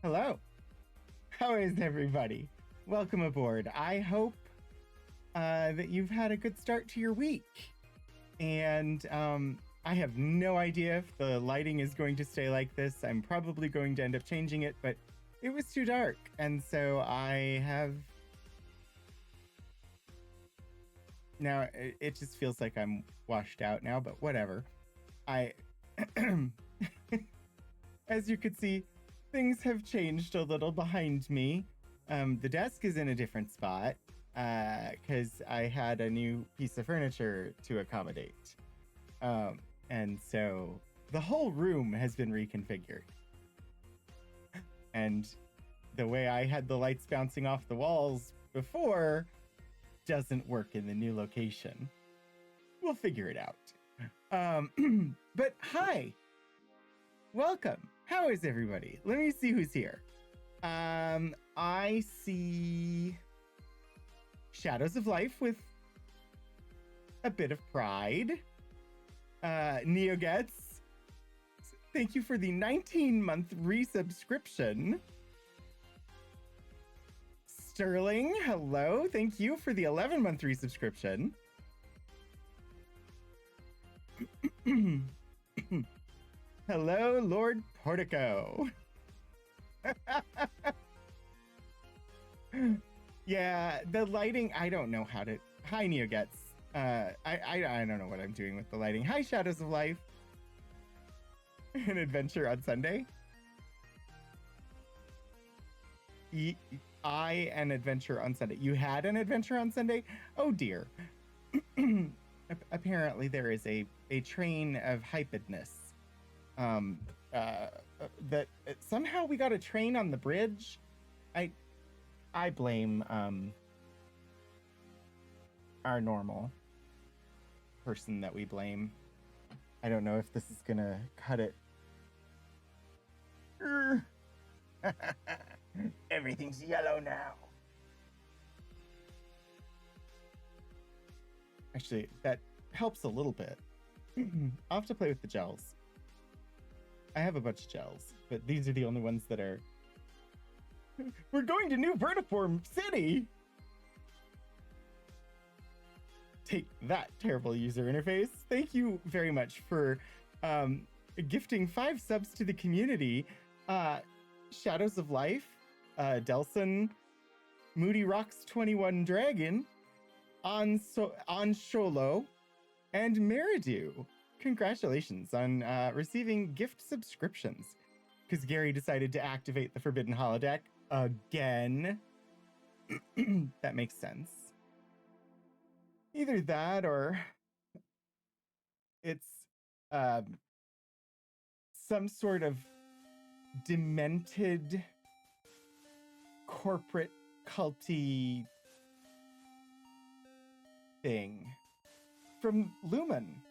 Hello. How is everybody? Welcome aboard. I hope that you've had a good start to your week. And I have no idea if the lighting is going to stay like this. I'm probably going to end up changing it, but it was too dark. And so I have. Now it just feels like I'm washed out now, but whatever. I. As you could see, things have changed a little behind me. The desk is in a different spot because I had a new piece of furniture to accommodate. And so the whole room has been reconfigured. And the way I had the lights bouncing off the walls before doesn't work in the new location. We'll figure it out. But hi, welcome. How is everybody? Let me see who's here. I see Shadows of Life with a bit of pride. NeoGets, thank you for the 19-month resubscription. Sterling, hello. Thank you for the 11-month resubscription. Hello, Lord Portico. Yeah, the lighting, I don't know how to. Hi, NeoGets. I don't know what I'm doing with the lighting. Hi, Shadows of Life. An adventure on Sunday. An adventure on Sunday. You had an adventure on Sunday? Oh dear. Apparently there is a train of hypedness. That somehow we got a train on the bridge. I blame our normal person that we blame. I don't know if this is gonna cut it. Everything's yellow now. Actually, that helps a little bit. I'll have to play with the gels. I have a bunch of gels, but these are the only ones that are. We're going to New Vertiform City! Take that, terrible user interface. Thank you very much for gifting 5 subs to the community. Shadows of Life, Delson, Moody Rocks 21 Dragon, On Sholo, and Meridew. Congratulations on receiving gift subscriptions. Because Gary decided to activate the Forbidden Holodeck again. That makes sense. Either that or it's some sort of demented corporate culty thing from Lumen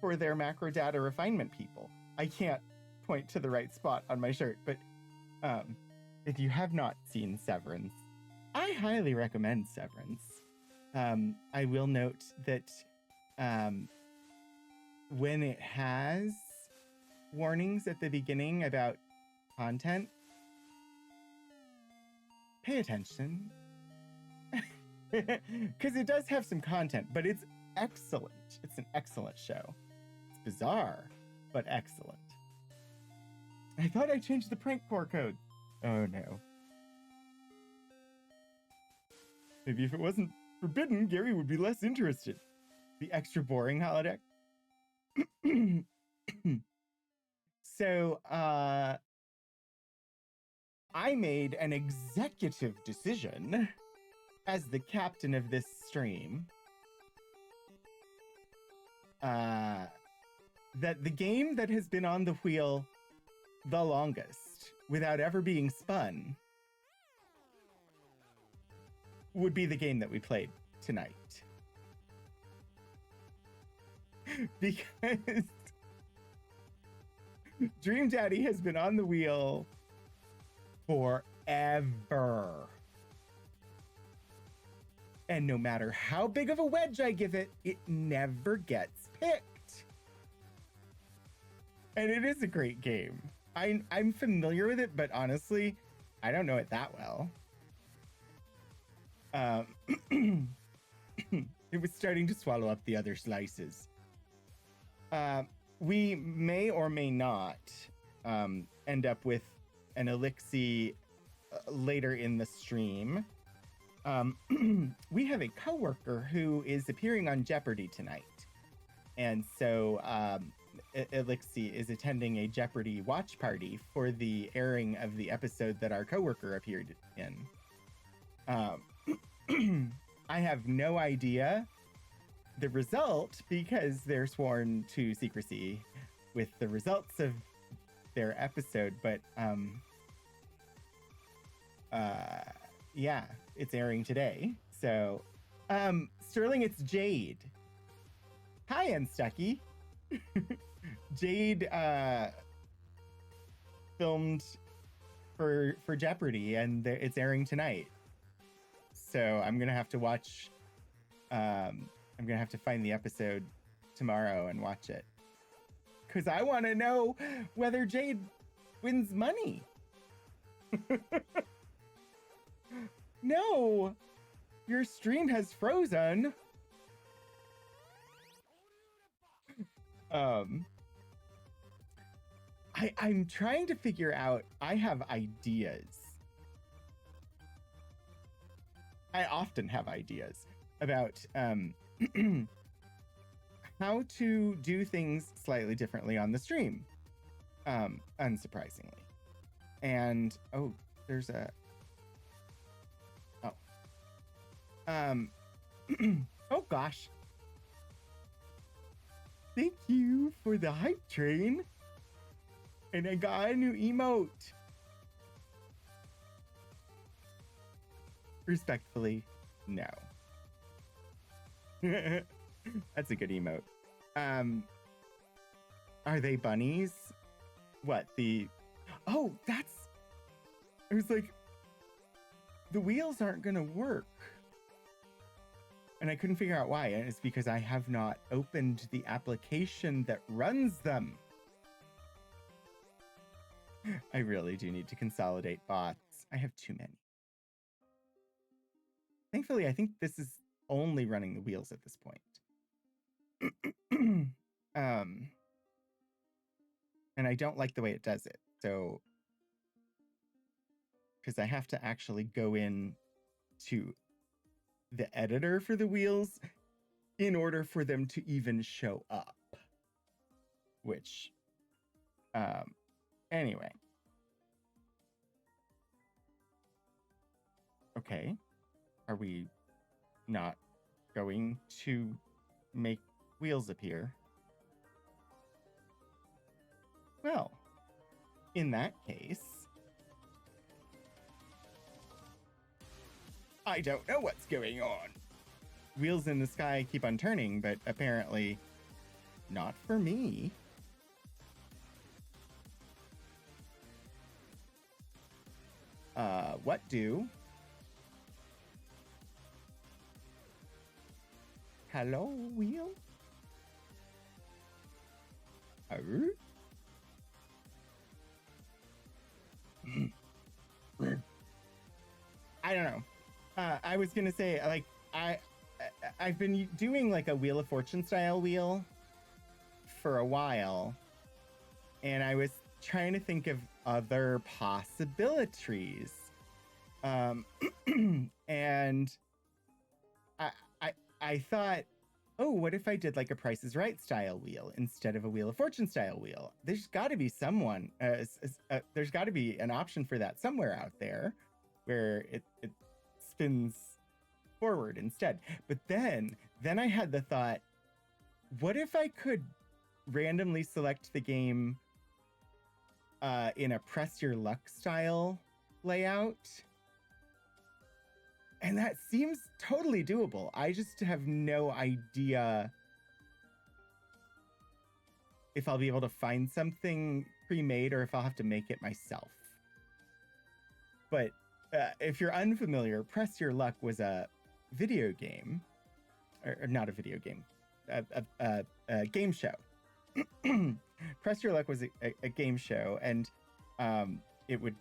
for their macro data refinement people. I can't point to the right spot on my shirt, but if you have not seen Severance, I highly recommend Severance. I will note that when it has warnings at the beginning about content, pay attention. Because it does have some content, but it's excellent. It's an excellent show. It's bizarre, but excellent. I thought I changed the prank core code. Oh no. Maybe if it wasn't forbidden, Gary would be less interested. The extra boring holodeck. So, I made an executive decision as the captain of this stream that the game that has been on the wheel the longest without ever being spun would be the game that we played tonight. Because Dream Daddy has been on the wheel forever. And no matter how big of a wedge I give it, it never gets picked. And it is a great game. I'm familiar with it, but honestly, I don't know it that well. It was starting to swallow up the other slices. We may or may not end up with an Elixir later in the stream. We have a coworker who is appearing on Jeopardy tonight. And so Elixir is attending a Jeopardy watch party for the airing of the episode that our coworker appeared in. I have no idea the result because they're sworn to secrecy with the results of their episode, but yeah, it's airing today. So Sterling, it's Jade. Hi, Unstucky. Jade filmed for Jeopardy, and it's airing tonight. So I'm gonna have to watch. I'm gonna have to find the episode tomorrow and watch it, because I want to know whether Jade wins money. No, your stream has frozen. I'm trying to figure out. I have ideas. I often have ideas about how to do things slightly differently on the stream, unsurprisingly. And there's a oh gosh. Thank you for the hype train. And I got a new emote. Respectfully, no. That's a good emote. Are they bunnies? What, oh, I was like, the wheels aren't gonna work. And I couldn't figure out why. And it's because I have not opened the application that runs them. I really do need to consolidate bots. I have too many. Thankfully, I think this is only running the wheels at this point. And I don't like the way it does it. So, because I have to actually go in to the editor for the wheels in order for them to even show up. Which, anyway. Okay. Are we not going to make wheels appear? Well, in that case, I don't know what's going on. Wheels in the sky keep on turning, but apparently not for me. What do? Hello, wheel? Oh? I don't know. I was gonna say, like, I've been doing like a Wheel of Fortune style wheel for a while, and I was trying to think of other possibilities. And I thought, oh, what if I did like a Price is Right style wheel instead of a Wheel of Fortune style wheel? There's got to be someone, there's got to be an option for that somewhere out there where it spins forward instead. But then I had the thought, what if I could randomly select the game in a Press Your Luck style layout? And that seems totally doable. I just have no idea if I'll be able to find something pre-made or if I'll have to make it myself. But if you're unfamiliar, Press Your Luck was a video game, or not a video game, a game show Press Your Luck was a game show, and it would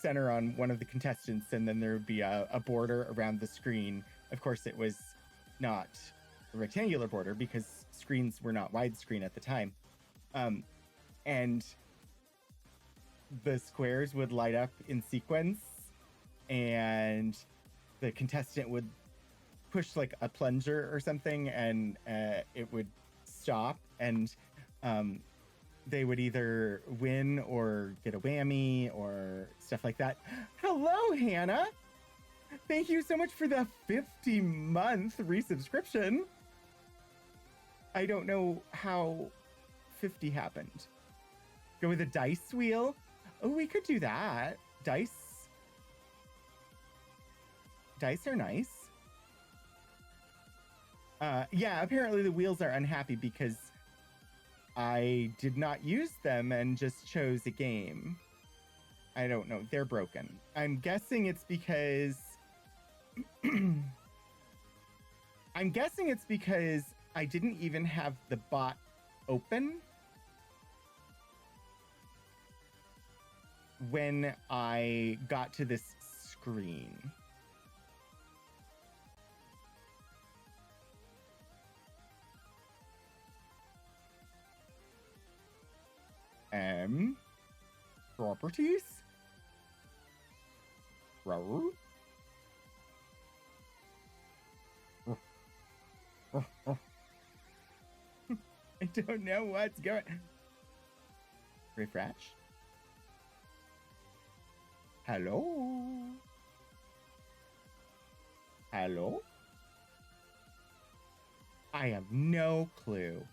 center on one of the contestants, and then there would be a border around the screen. Of course, it was not a rectangular border because screens were not widescreen at the time. And the squares would light up in sequence, and the contestant would push like a plunger or something, and it would stop, and they would either win or get a whammy or stuff like that. Hello, Hannah. Thank you so much for the 50-month resubscription. I don't know how 50 happened. Go with a dice wheel? Oh, we could do that. Dice are nice. Yeah, apparently the wheels are unhappy because I did not use them and just chose a game. I don't know. They're broken. I'm guessing it's because... I'm guessing it's because I didn't even have the bot open when I got to this screen. Properties? Raoul? I don't know what's going. Refresh. Hello? Hello? I have no clue.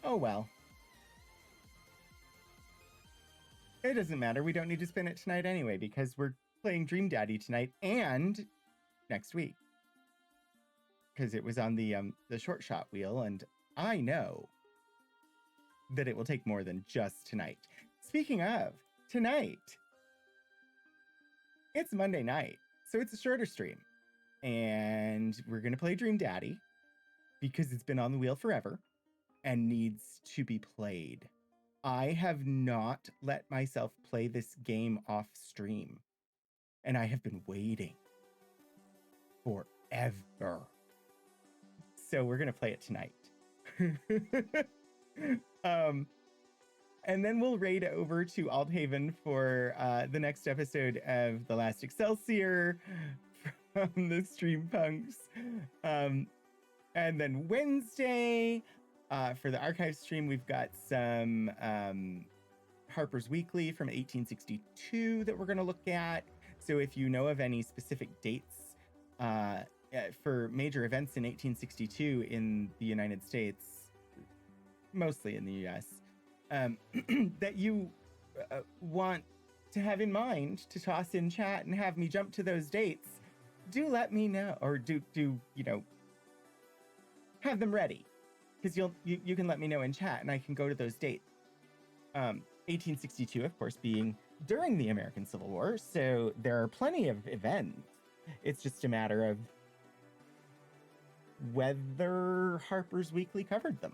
Oh well. It doesn't matter. We don't need to spin it tonight anyway, because we're playing Dream Daddy tonight and next week. Because it was on the short shot wheel, and I know that it will take more than just tonight. Speaking of tonight, it's Monday night, so it's a shorter stream, and we're gonna play Dream Daddy because it's been on the wheel forever and needs to be played. I have not let myself play this game off stream, and I have been waiting forever. So we're gonna play it tonight. And then we'll raid over to Aldhaven for the next episode of The Last Excelsior from the Stream Punks. And then Wednesday, for the archive stream, we've got some Harper's Weekly from 1862 that we're going to look at. So if you know of any specific dates for major events in 1862 in the United States, mostly in the US, that you want to have in mind to toss in chat and have me jump to those dates, do let me know, or do you know, have them ready, because you can let me know in chat and I can go to those dates. 1862, of course, being during the American Civil War, so there are plenty of events. It's just a matter of whether Harper's Weekly covered them.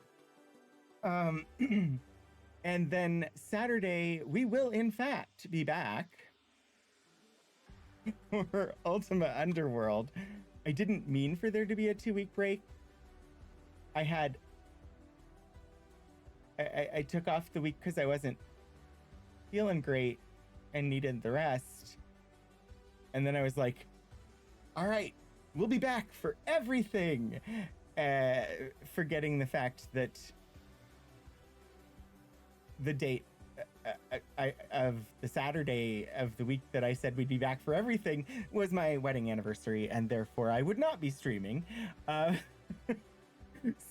And then Saturday, we will in fact be back for Ultima Underworld. I didn't mean for there to be a 2-week break. I took off the week because I wasn't feeling great and needed the rest. And then I was like, all right, we'll be back for everything. Forgetting the fact that the date of the Saturday of the week that I said we'd be back for everything was my wedding anniversary, and therefore I would not be streaming.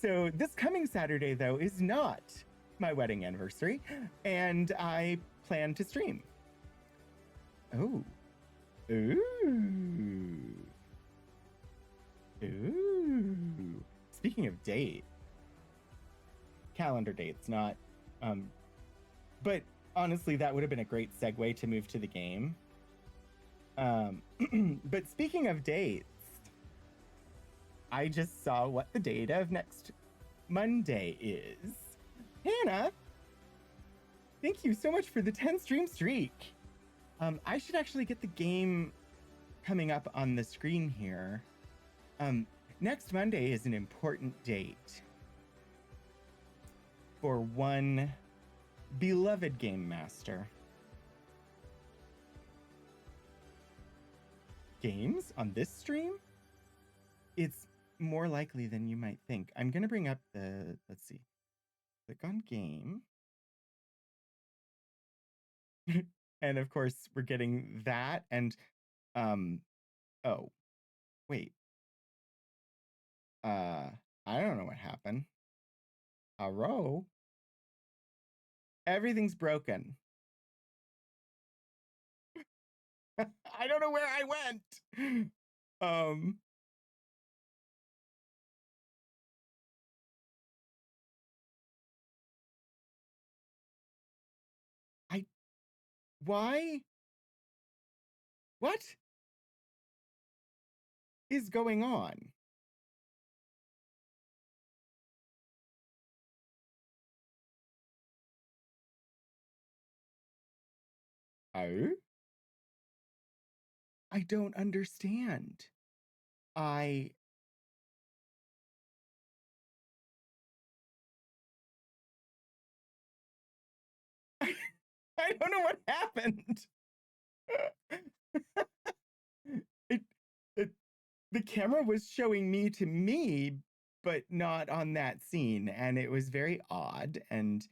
So this coming Saturday, though, is not my wedding anniversary, and I plan to stream. Oh. Ooh. Ooh. Speaking of date, calendar dates, not... But honestly, that would have been a great segue to move to the game. But speaking of dates, I just saw what the date of next Monday is Hannah. Thank you so much for the 10 stream streak. I should actually get the game coming up on the screen here. Next Monday is an important date for one beloved game master. Games on this stream? It's more likely than you might think. I'm going to bring up the, let's see, click on game. And of course, we're getting that. And, oh, wait. I don't know what happened. Hello? Everything's broken. I don't know where I went. Why? What is going on? Oh? I don't understand. I don't know what happened. The camera was showing me to me, but not on that scene, and it was very odd. And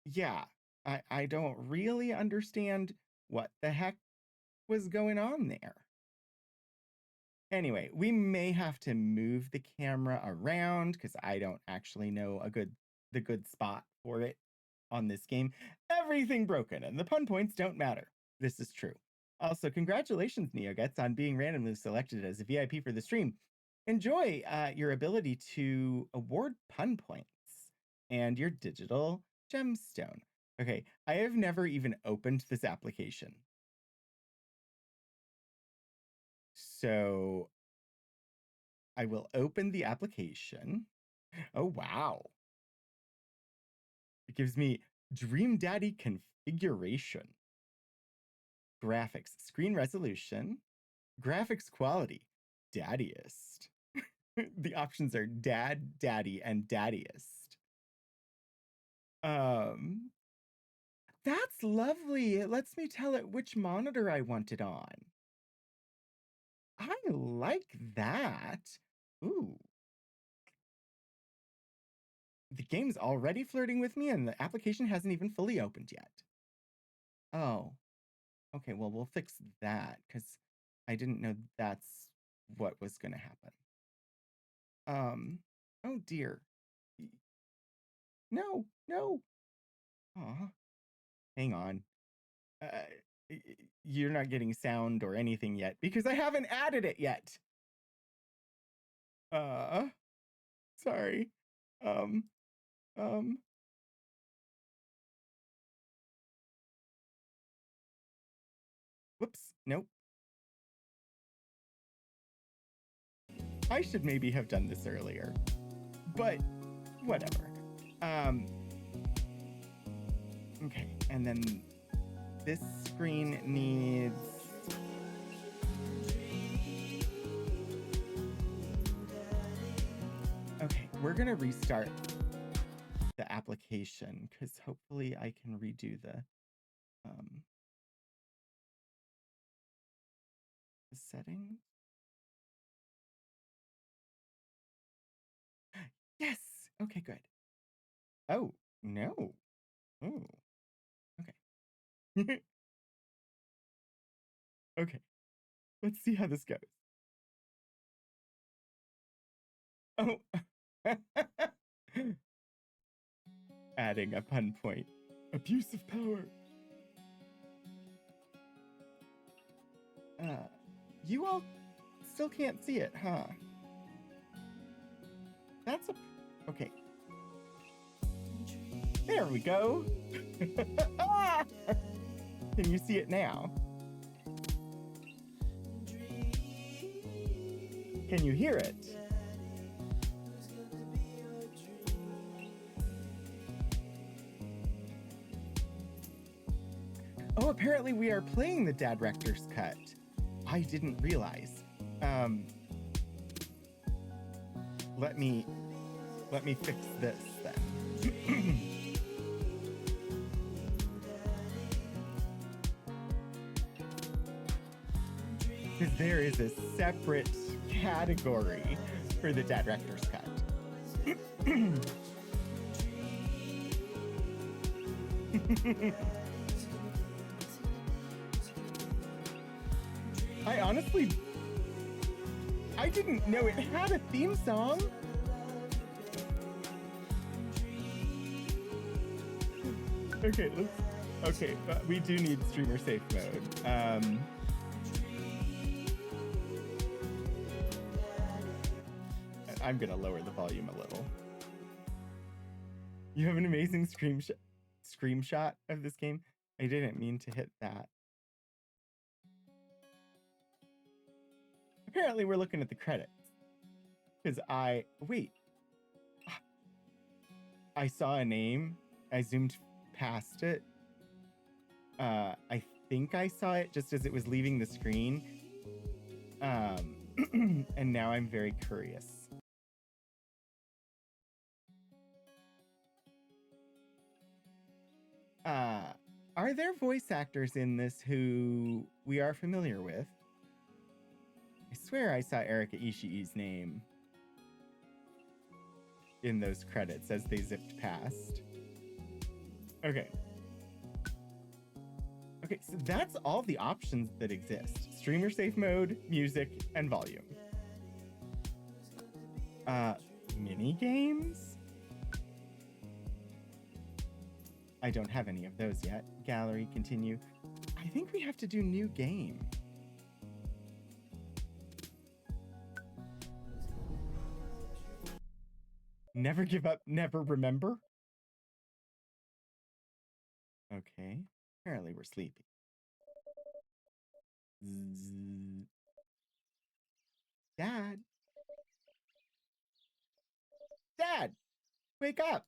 yeah, I don't really understand what the heck was going on there. Anyway, we may have to move the camera around because I don't actually know the good spot for it on this game. Everything broken, and the pun points don't matter. This is true. Also, congratulations, NeoGets, on being randomly selected as a VIP for the stream. Enjoy your ability to award pun points and your digital gemstone. Okay, I have never even opened this application. So I will open the application. Oh, wow. It gives me Dream Daddy configuration, graphics, screen resolution, graphics quality, daddiest. The options are dad, daddy, and daddiest. That's lovely. It lets me tell it which monitor I want it on. I like that. Ooh. The game's already flirting with me and the application hasn't even fully opened yet. Oh. Okay, well, we'll fix that because I didn't know that's what was going to happen. Oh dear. No. Aw. Hang on. You're not getting sound or anything yet because I haven't added it yet. Sorry. Whoops. Nope. I should maybe have done this earlier, but whatever. Okay, and then this screen needs... Okay, we're gonna restart the application because hopefully I can redo the settings. Yes. Okay, good. Oh, no. Oh, okay. Okay. Let's see how this goes. Oh. Adding a pun point. Abuse of power. You all still can't see it, huh? That's a... Okay. There we go. Can you see it now? Can you hear it? Oh, apparently we are playing the Dad Rector's cut. I didn't realize. Let me fix this then. Because there is a separate category for the Dad Rector's cut. I didn't know it had a theme song. Okay, we do need streamer safe mode. I'm gonna lower the volume a little. You have an amazing screenshot of this game. I didn't mean to hit that. Apparently we're looking at the credits. Because I saw a name. I zoomed past it. I think I saw it just as it was leaving the screen. And now I'm very curious. Are there voice actors in this who we are familiar with? I swear I saw Erika Ishii's name in those credits as they zipped past. Okay, so that's all the options that exist. Streamer safe mode, music, and volume. Mini games? I don't have any of those yet. Gallery, continue. I think we have to do new game. Never give up, never remember? Okay, apparently we're sleepy. Dad? Dad! Wake up!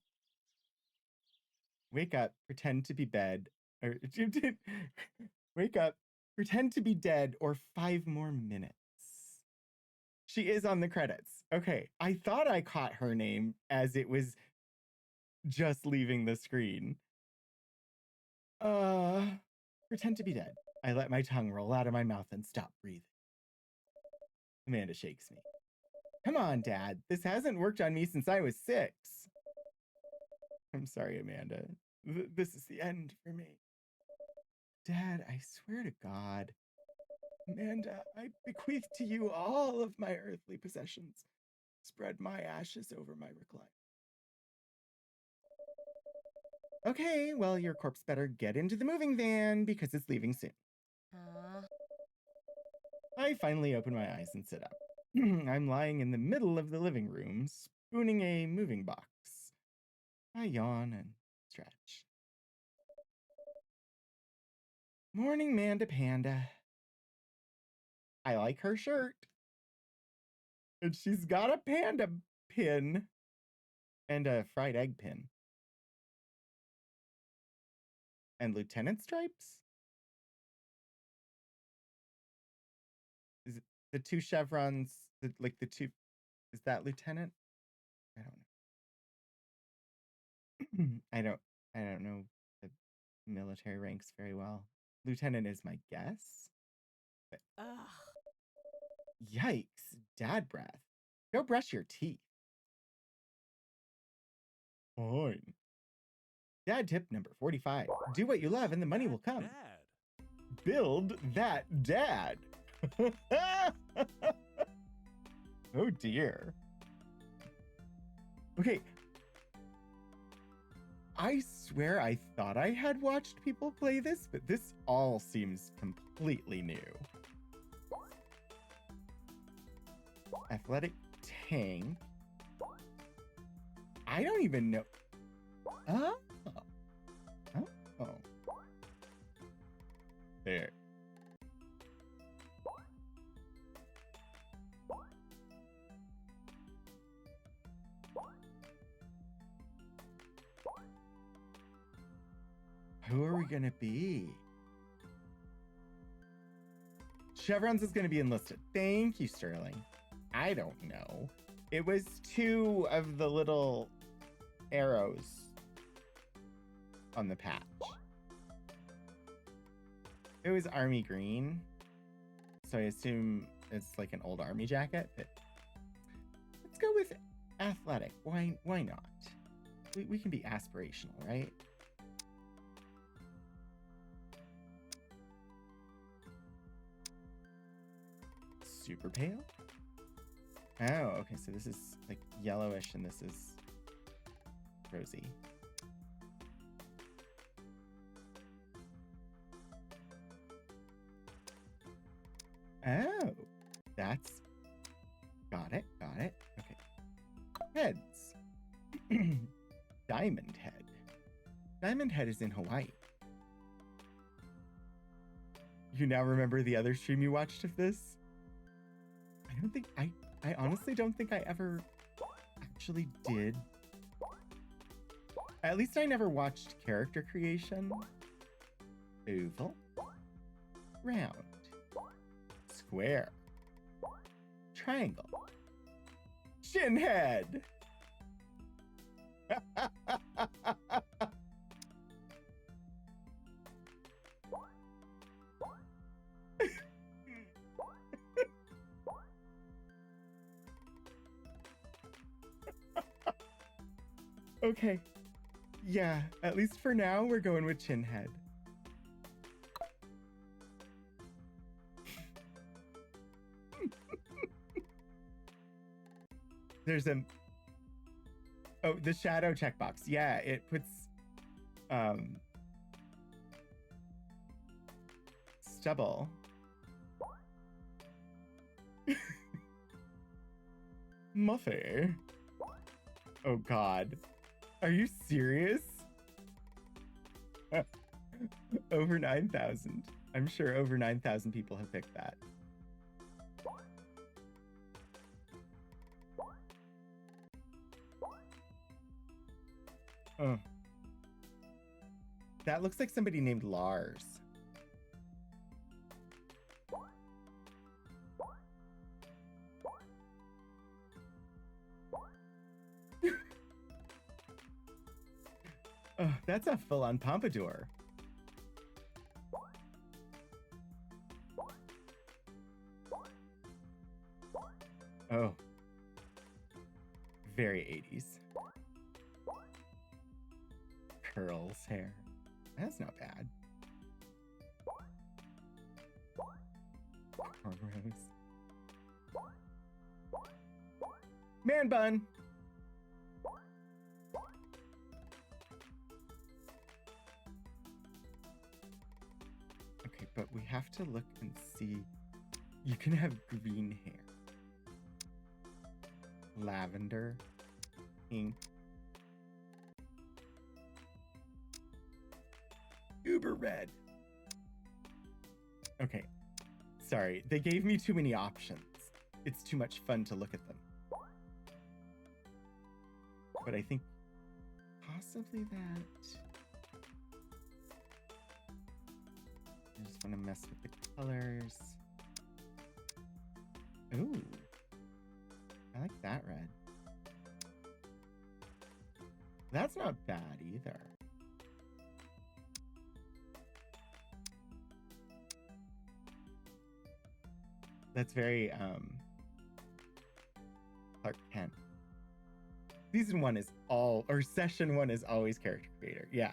Wake up, pretend to be bed. Or wake up, pretend to be dead, or 5 more minutes. She is on the credits. Okay, I thought I caught her name as it was just leaving the screen. Pretend to be dead. I let my tongue roll out of my mouth and stop breathing. Amanda shakes me. Come on, Dad. This hasn't worked on me since I was 6. I'm sorry, Amanda. This is the end for me. Dad, I swear to God. Amanda, I bequeath to you all of my earthly possessions. Spread my ashes over my recliner. Okay, well, your corpse better get into the moving van because it's leaving soon. I finally open my eyes and sit up. I'm lying in the middle of the living room, spooning a moving box. I yawn and stretch. Morning, Manda Panda. I like her shirt. And she's got a panda pin and a fried egg pin. And lieutenant stripes? Is it the 2 chevrons, like the 2, is that lieutenant? I don't know. I don't know the military ranks very well. Lieutenant is my guess. But, yikes, dad breath. Go brush your teeth. Fine. Dad tip number 45. Do what you love and the money will come. Dad. Build that dad. Oh dear. Okay. I swear I thought I had watched people play this, but this all seems completely new. Athletic tank. I don't even know. Oh. Oh. There. Who are we gonna be? Chevrons is gonna be enlisted. Thank you, Sterling. I don't know. It was 2 of the little arrows on the patch. It was army green, so I assume it's like an old army jacket, but let's go with athletic. Why not? We can be aspirational, right? Super pale? Oh, okay, so this is like yellowish and this is rosy. Oh, that's... Got it. Okay. Heads. Diamond Head. Diamond Head is in Hawaii. You now remember the other stream you watched of this? I honestly don't think I ever actually did. At least I never watched character creation. Oval. Round. Square. Triangle. Chin head. Okay. Yeah, at least for now, we're going with chin head. There's a... Oh, the shadow checkbox. Yeah, it puts... stubble. Muffy. Oh, God. Are you serious? Over 9,000. I'm sure over 9,000 people have picked that. Oh. That looks like somebody named Lars. Oh, that's a full-on pompadour. Oh. Very 80s. Curls hair. That's not bad. Cornrows. Man bun. Okay, but we have to look and see. You can have green hair. Lavender. Pink. Uber red. Okay. Sorry, they gave me too many options. It's too much fun to look at them. But I think possibly that. I just want to mess with the colors. Ooh. I like that red. That's not bad either. That's very Clark Kent. Season 1 is all, or session 1 is always character creator. Yeah.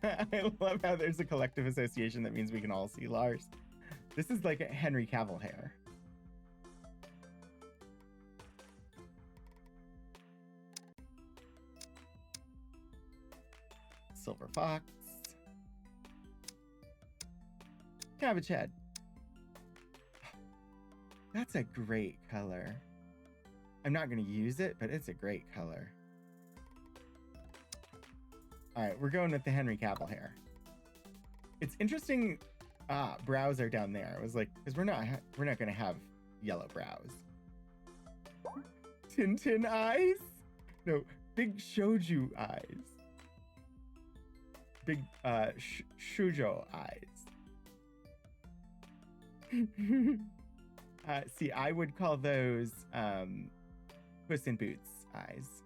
I love how there's a collective association that means we can all see Lars. This is like a Henry Cavill hair. Silver Fox. Cabbage head. That's a great color. I'm not going to use it, but it's a great color. All right, we're going with the Henry Cavill hair. It's interesting. Brows are down there. I was like, because we're not going to have yellow brows. Tintin eyes? No, Big shoujo eyes. Big shoujo eyes. See, I would call those Puss in Boots eyes.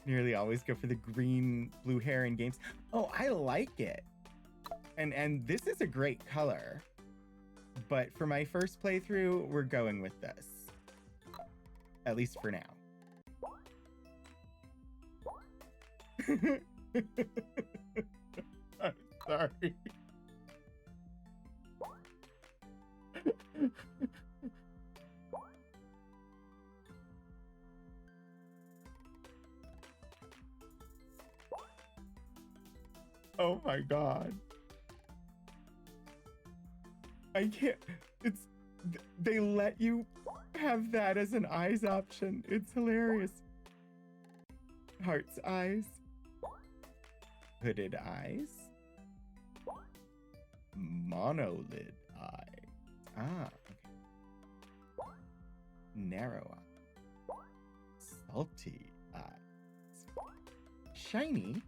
Nearly always go for the green blue hair in games. Oh, I like it. And this is a great color. But for my first playthrough, we're going with this. At least for now. I'm sorry. Oh my god. I can't. It's. They let you have that as an eyes option. It's hilarious. Heart's eyes. Hooded eyes. Monolid eye. Ah, okay. Narrow eye. Salty eyes. Shiny.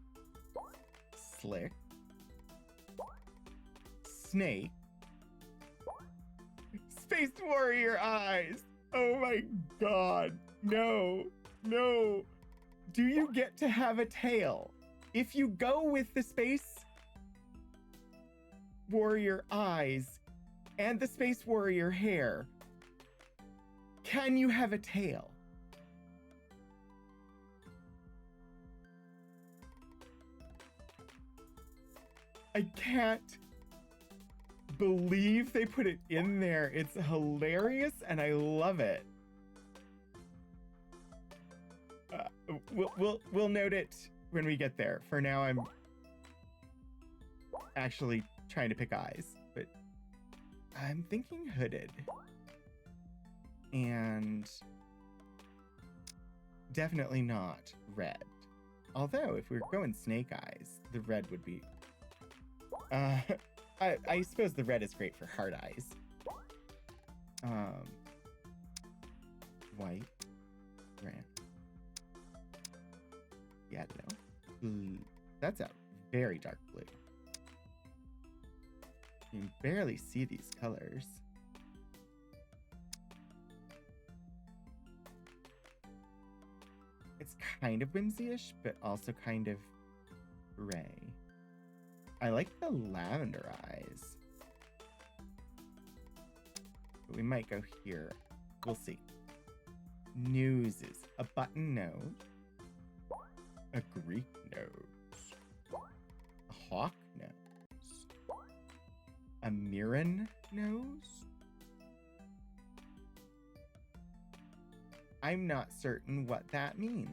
Slick. Snake. Space Warrior eyes. Oh my god. No. No. Do you get to have a tail? If you go with the Space Warrior eyes and the Space Warrior hair, can you have a tail? I can't believe they put it in there. It's hilarious and I love it. We'll note it when we get there. For now, I'm actually trying to pick eyes, but I'm thinking hooded. And definitely not red. Although, if we were going snake eyes, the red would be... I suppose the red is great for heart eyes. White, red, yellow, blue. That's a very dark blue. You can barely see these colors. It's kind of whimsy-ish, but also kind of gray. I like the lavender eyes. But we might go here. We'll see. Noses. A button nose. A Greek nose. A hawk nose. A Mirren nose. I'm not certain what that means.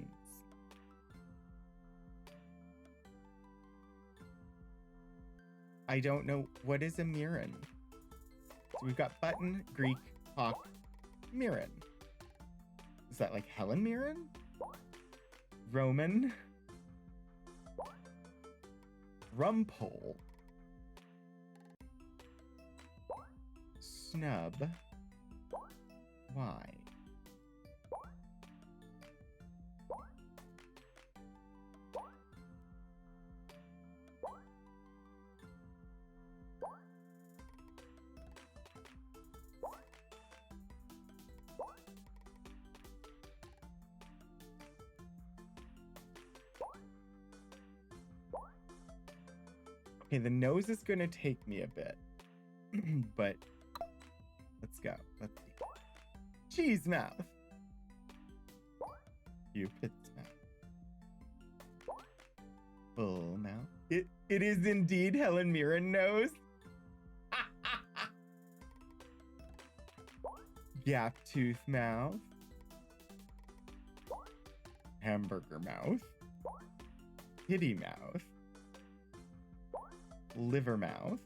I don't know. What is a Mirren? So we've got button, Greek, hawk, Mirren. Is that like Helen Mirren? Roman? Rumpole? Snub? Why? Okay, the nose is gonna take me a bit, but let's go. Let's see. Cheese mouth. Cupid's mouth. Full mouth. It is indeed Helen Mirren nose. Gap tooth mouth. Hamburger mouth. Kitty mouth. Liver mouth.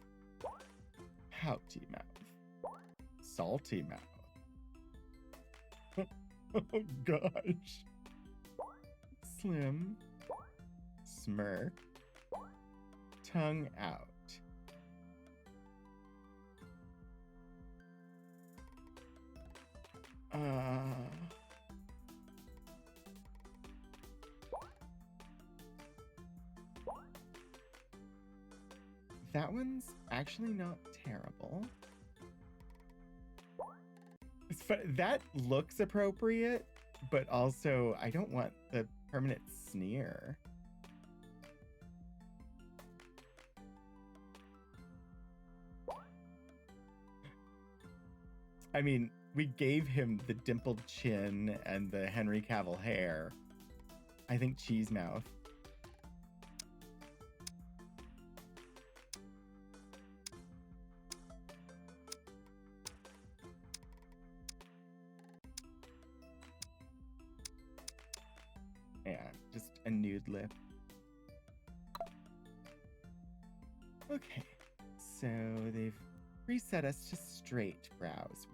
Pouty mouth. Salty mouth. Oh gosh. Slim. Smirk. Tongue out. Uh, that one's actually not terrible. That looks appropriate, but also I don't want the permanent sneer. I mean, we gave him the dimpled chin and the Henry Cavill hair. I think cheese mouth. Yeah, just a nude lip. Okay, so they've reset us to straight brows.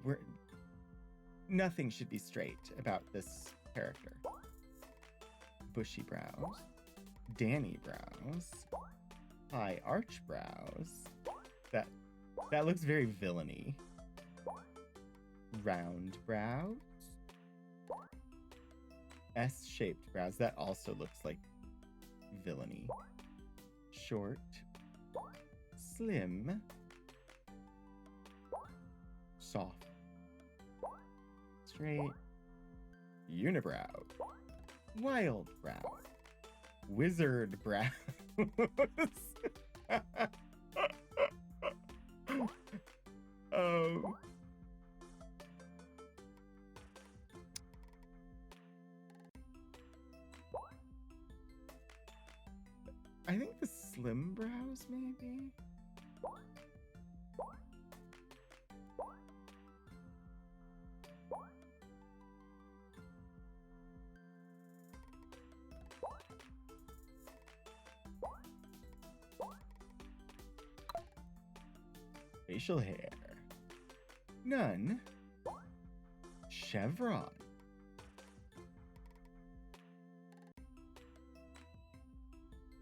Nothing should be straight about this character. Bushy brows, Danny brows, high arch brows. That looks very villainy. Round brows, S-shaped brows. That also looks like villainy. Short, slim, soft, straight, unibrow, wild brow, wizard brows. Oh. I think the slim brows, maybe? Facial hair. None. Chevron.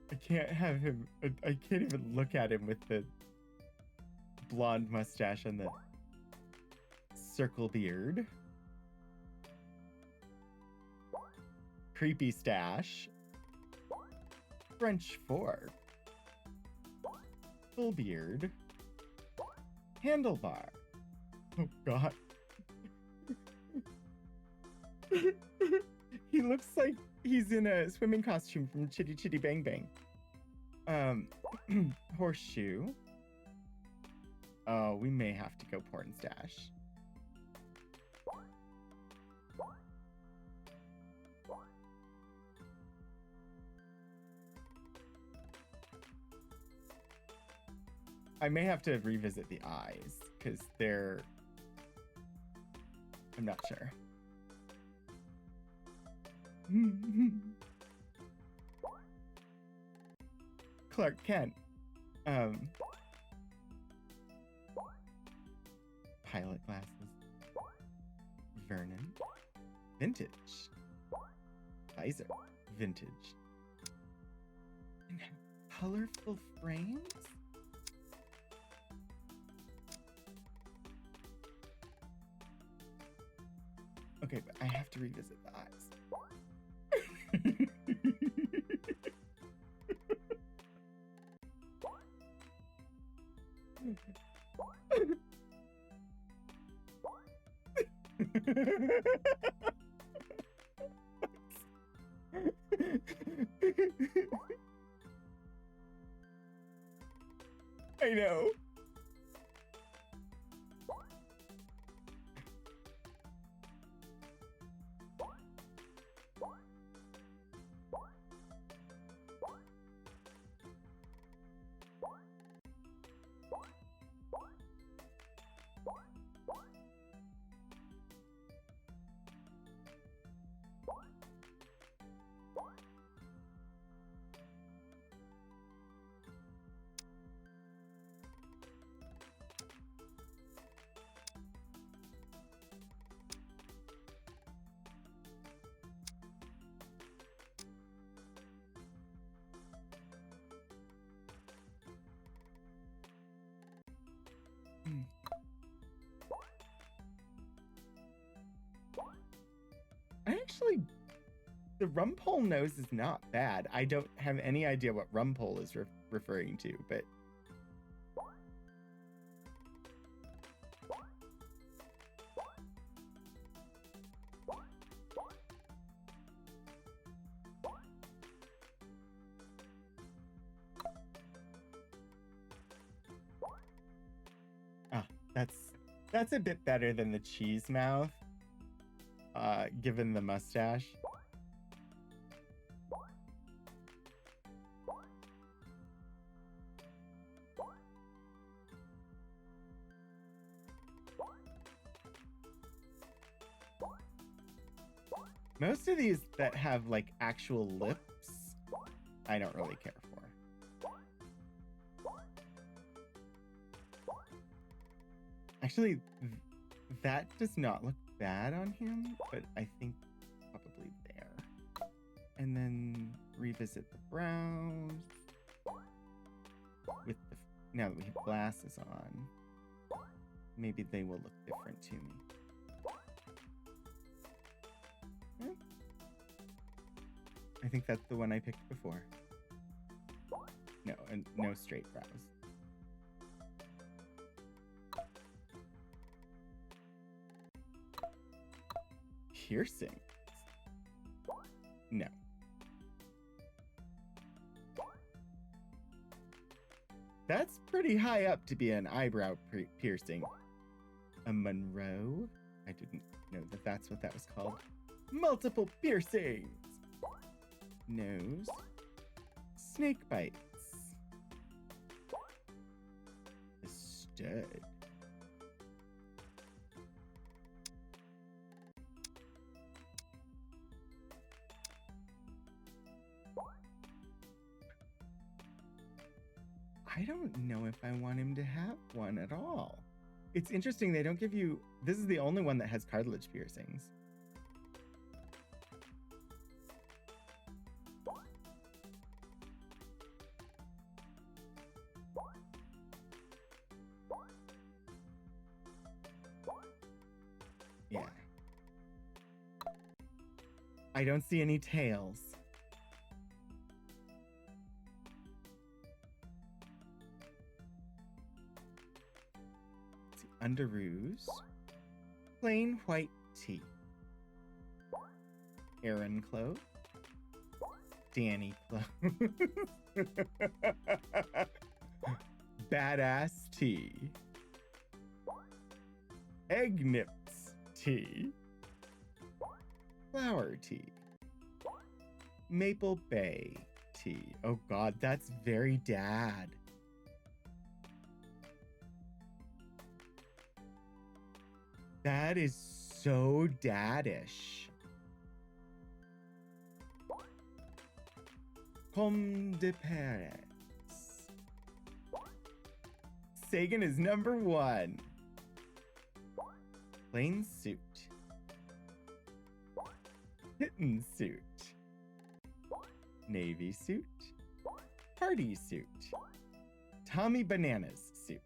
I can't have him. I can't even look at him with the blonde mustache and the circle beard. Creepy stash. French fork. Full beard. Handlebar. Oh god. He looks like he's in a swimming costume from Chitty Chitty Bang Bang. Horseshoe. Oh, we may have to go porn stash. I may have to revisit the eyes, because they're... I'm not sure. Clark Kent. Pilot glasses. Vernon. Vintage. Visor. Vintage. And colorful frames? Okay, but I have to revisit the eyes. I know. actually, the Rumpole nose is not bad. I don't have any idea what Rumpole is referring to, but that's a bit better than the cheese mouth, given the mustache. Most of these that have like actual lips, I don't really care for. Actually, that does not look bad on him, but I think probably there. And then revisit the brows with the, now that we have glasses on, maybe they will look different to me. Yeah. I think that's the one I picked before. No, and no straight brows. Piercing? No. That's pretty high up to be an eyebrow piercing. A Monroe? I didn't know that that's what that was called. Multiple piercings. Nose. Snake bites. A stud. I don't know if I want him to have one at all. It's interesting, they don't give you... This is the only one that has cartilage piercings. Yeah. I don't see any tails. Underoos, plain white tee, Aaron clothes, Danny clothes, badass tea, egg nips tea, flower tea, Maple Bay tea. Oh God, that's very dad. That is so daddish. Comme de Paris. Sagan is number 1. Plain suit. Kitten suit. Navy suit. Party suit. Tommy Bananas suit.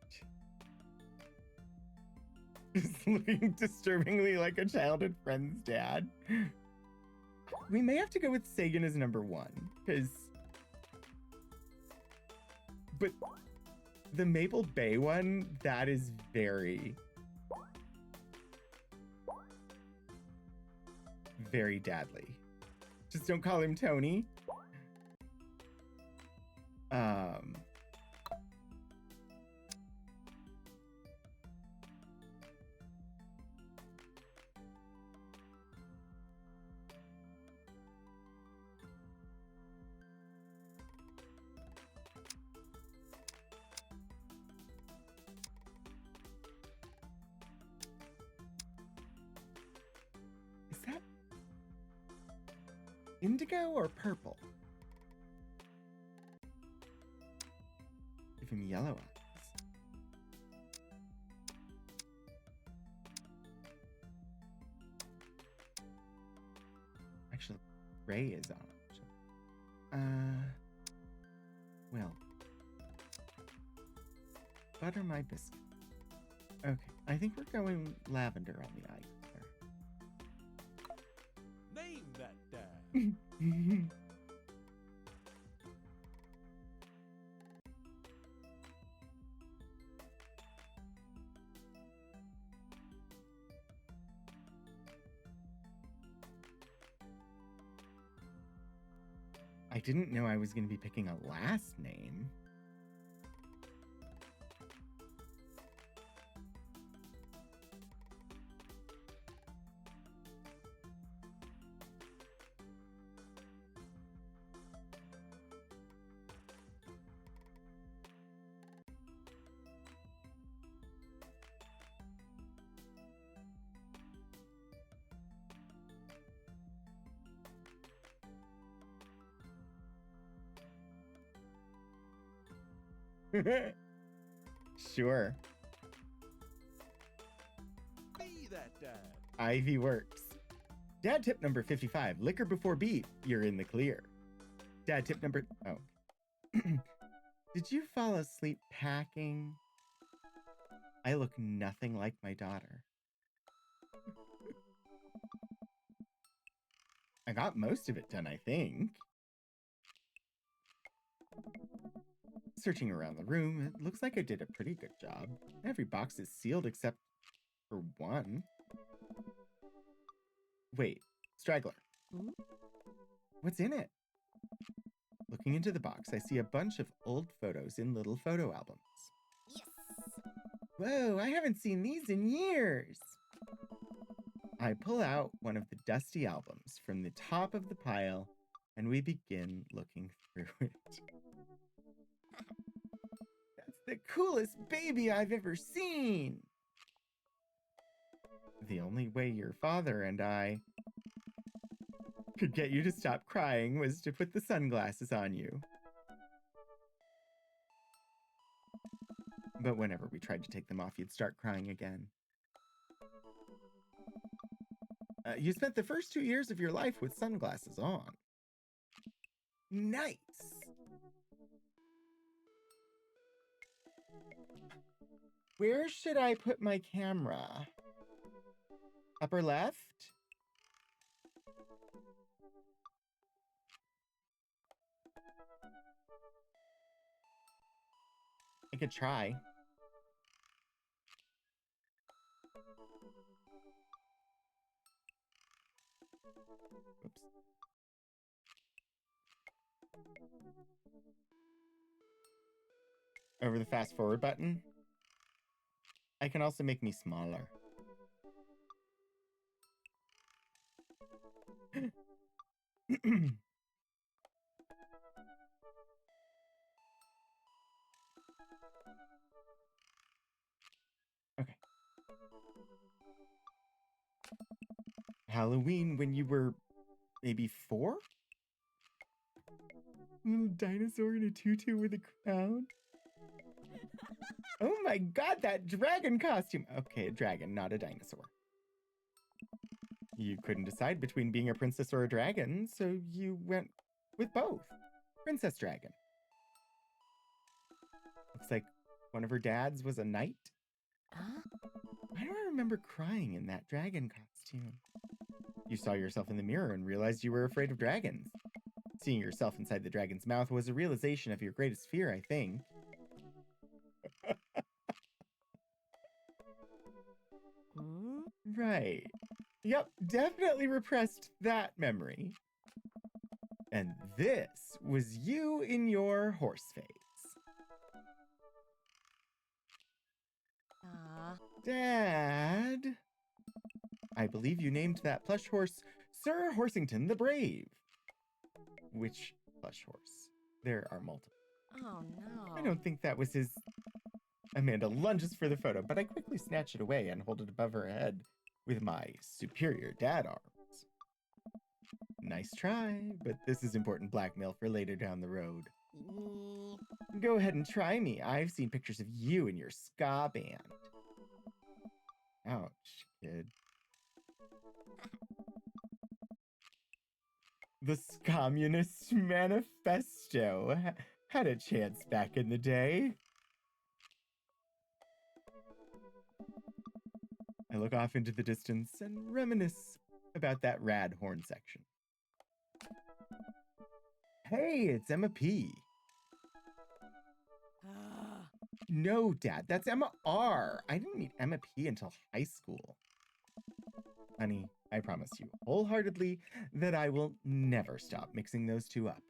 Just looking disturbingly like a childhood friend's dad. We may have to go with Sagan as number 1, because... But the Maple Bay one, that is very... very dadly. Just don't call him Tony. Is that indigo or purple? Give him yellow eyes. Actually, gray is on. Well, butter my biscuit. Okay, I think we're going lavender on the eye color. Name I didn't know I was going to be picking a last name. Sure. Be that dad. Ivy works. Dad tip number 55. Liquor before beat. You're in the clear. Dad tip number... Oh. Did you fall asleep packing? I look nothing like my daughter. I got most of it done, I think. Searching around the room, it looks like I did a pretty good job. Every box is sealed except for one. Wait, straggler. What's in it? Looking into the box, I see a bunch of old photos in little photo albums. Yes. Whoa, I haven't seen these in years. I pull out one of the dusty albums from the top of the pile, and we begin looking through it. That's the coolest baby I've ever seen. The only way your father and I could get you to stop crying was to put the sunglasses on you. But whenever we tried to take them off, you'd start crying again. You spent the first 2 years of your life with sunglasses on. Nice! Where should I put my camera? Upper left? I could try. Oops. Over the fast forward button. I can also make me smaller. Okay. Halloween when you were maybe 4? Dinosaur in a tutu with a crown? Oh my god, that dragon costume! Okay, a dragon, not a dinosaur. You couldn't decide between being a princess or a dragon, so you went with both. Princess Dragon. Looks like one of her dads was a knight. Huh? Why do I remember crying in that dragon costume? You saw yourself in the mirror and realized you were afraid of dragons. Seeing yourself inside the dragon's mouth was a realization of your greatest fear, I think. Right. Yep, definitely repressed that memory. And this was you in your horse phase. Dad, I believe you named that plush horse Sir Horsington the Brave. Which plush horse? There are multiple. Oh no. I don't think that was his... Amanda lunges for the photo, but I quickly snatch it away and hold it above her head with my superior dad arms. Nice try, but this is important blackmail for later down the road. Go ahead and try me. I've seen pictures of you and your ska band. Ouch, kid. The Communist Manifesto had a chance back in the day. I look off into the distance and reminisce about that rad horn section. Hey, it's Emma P. No, Dad, that's Emma R. I didn't meet Emma P until high school. Honey, I promise you wholeheartedly that I will never stop mixing those two up.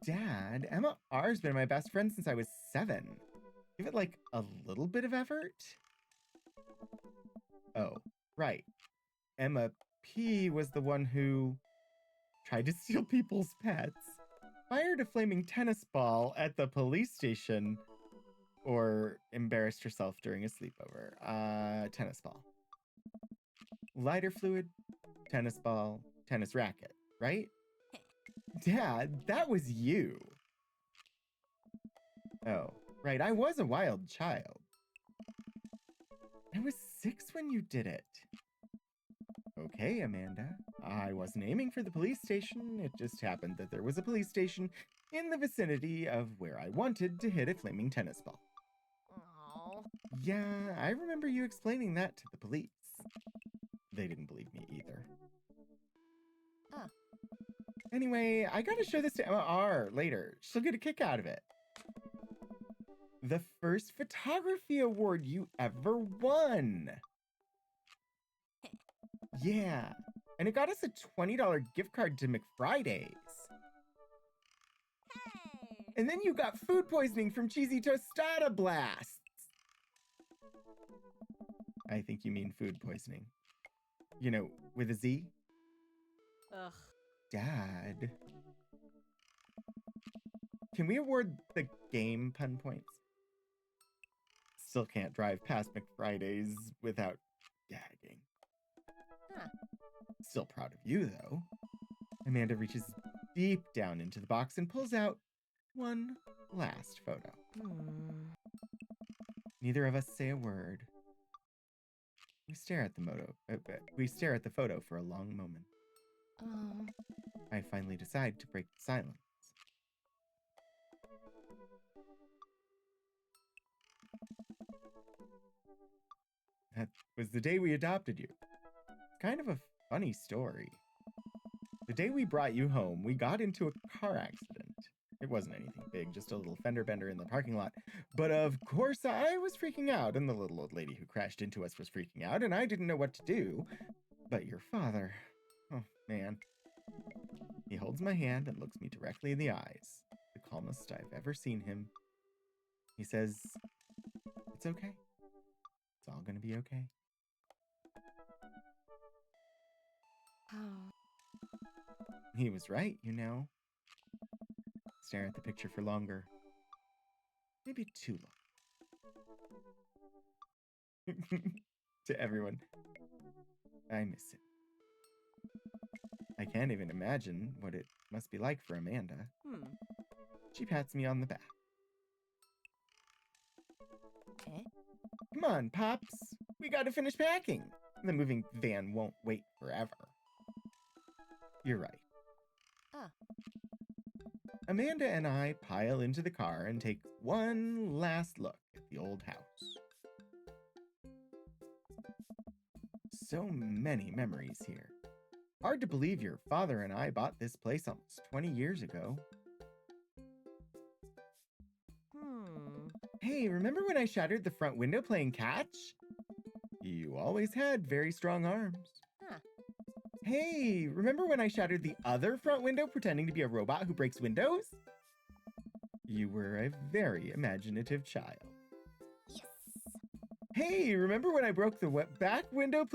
Dad, Emma R's been my best friend since I was 7. Give it like a little bit of effort. Oh, right. Emma P was the one who tried to steal people's pets, fired a flaming tennis ball at the police station, or embarrassed herself during a sleepover. Tennis ball. Lighter fluid, tennis ball, tennis racket, right? Dad, that was you. Oh, right, I was a wild child. I was 6 when you did it. Okay, Amanda. I wasn't aiming for the police station. It just happened that there was a police station in the vicinity of where I wanted to hit a flaming tennis ball. Oh. Yeah, I remember you explaining that to the police. They didn't believe me either. Oh. Anyway, I gotta show this to Emma R later. She'll get a kick out of it. The first photography award you ever won. Yeah, and it got us a $20 gift card to McFriday's. Hey. And then you got food poisoning from cheesy tostada blasts. I think you mean food poisoning. You know, with a Z? Ugh. Dad. Can we award the game pun points? Still can't drive past McFriday's without gagging. Huh. Still proud of you, though. Amanda reaches deep down into the box and pulls out one last photo. Neither of us say a word. We stare at the photo for a long moment. Oh. I finally decide to break the silence. That was the day we adopted you. It's kind of a funny story. The day we brought you home, we got into a car accident. It wasn't anything big, just a little fender bender in the parking lot. But of course, I was freaking out, and the little old lady who crashed into us was freaking out, and I didn't know what to do. But your father, oh man. He holds my hand and looks me directly in the eyes, the calmest I've ever seen him. He says, "It's okay. It's all gonna be okay." Oh. He was right, you know. Stare at the picture for longer. Maybe too long. To everyone, I miss it. I can't even imagine what it must be like for Amanda. She pats me on the back. Eh? Come on, Pops. We gotta finish packing. The moving van won't wait forever. You're right. Ah. Amanda and I pile into the car and take one last look at the old house. So many memories here. Hard to believe your father and I bought this place almost 20 years ago. Hey, remember when I shattered the front window playing catch? You always had very strong arms. Huh. Hey, remember when I shattered the other front window pretending to be a robot who breaks windows? You were a very imaginative child. Yes. Hey, remember when I broke the back window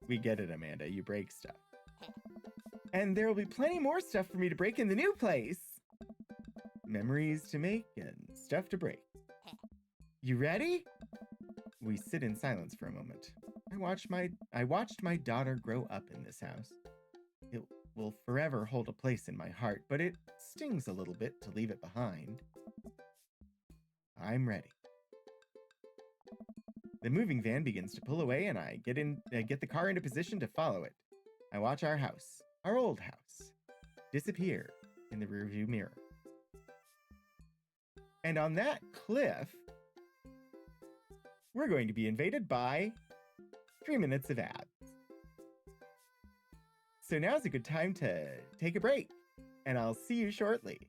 We get it, Amanda. You break stuff. And there will be plenty more stuff for me to break in the new place. Memories to make and stuff to break. You ready? We sit in silence for a moment. I watched my daughter grow up in this house. It will forever hold a place in my heart, but it stings a little bit to leave it behind. I'm ready. The moving van begins to pull away, and I get the car into position to follow it. I watch our house, our old house, disappear in the rearview mirror. And on that cliff, we're going to be invaded by 3 minutes of ads. So now's a good time to take a break, and I'll see you shortly.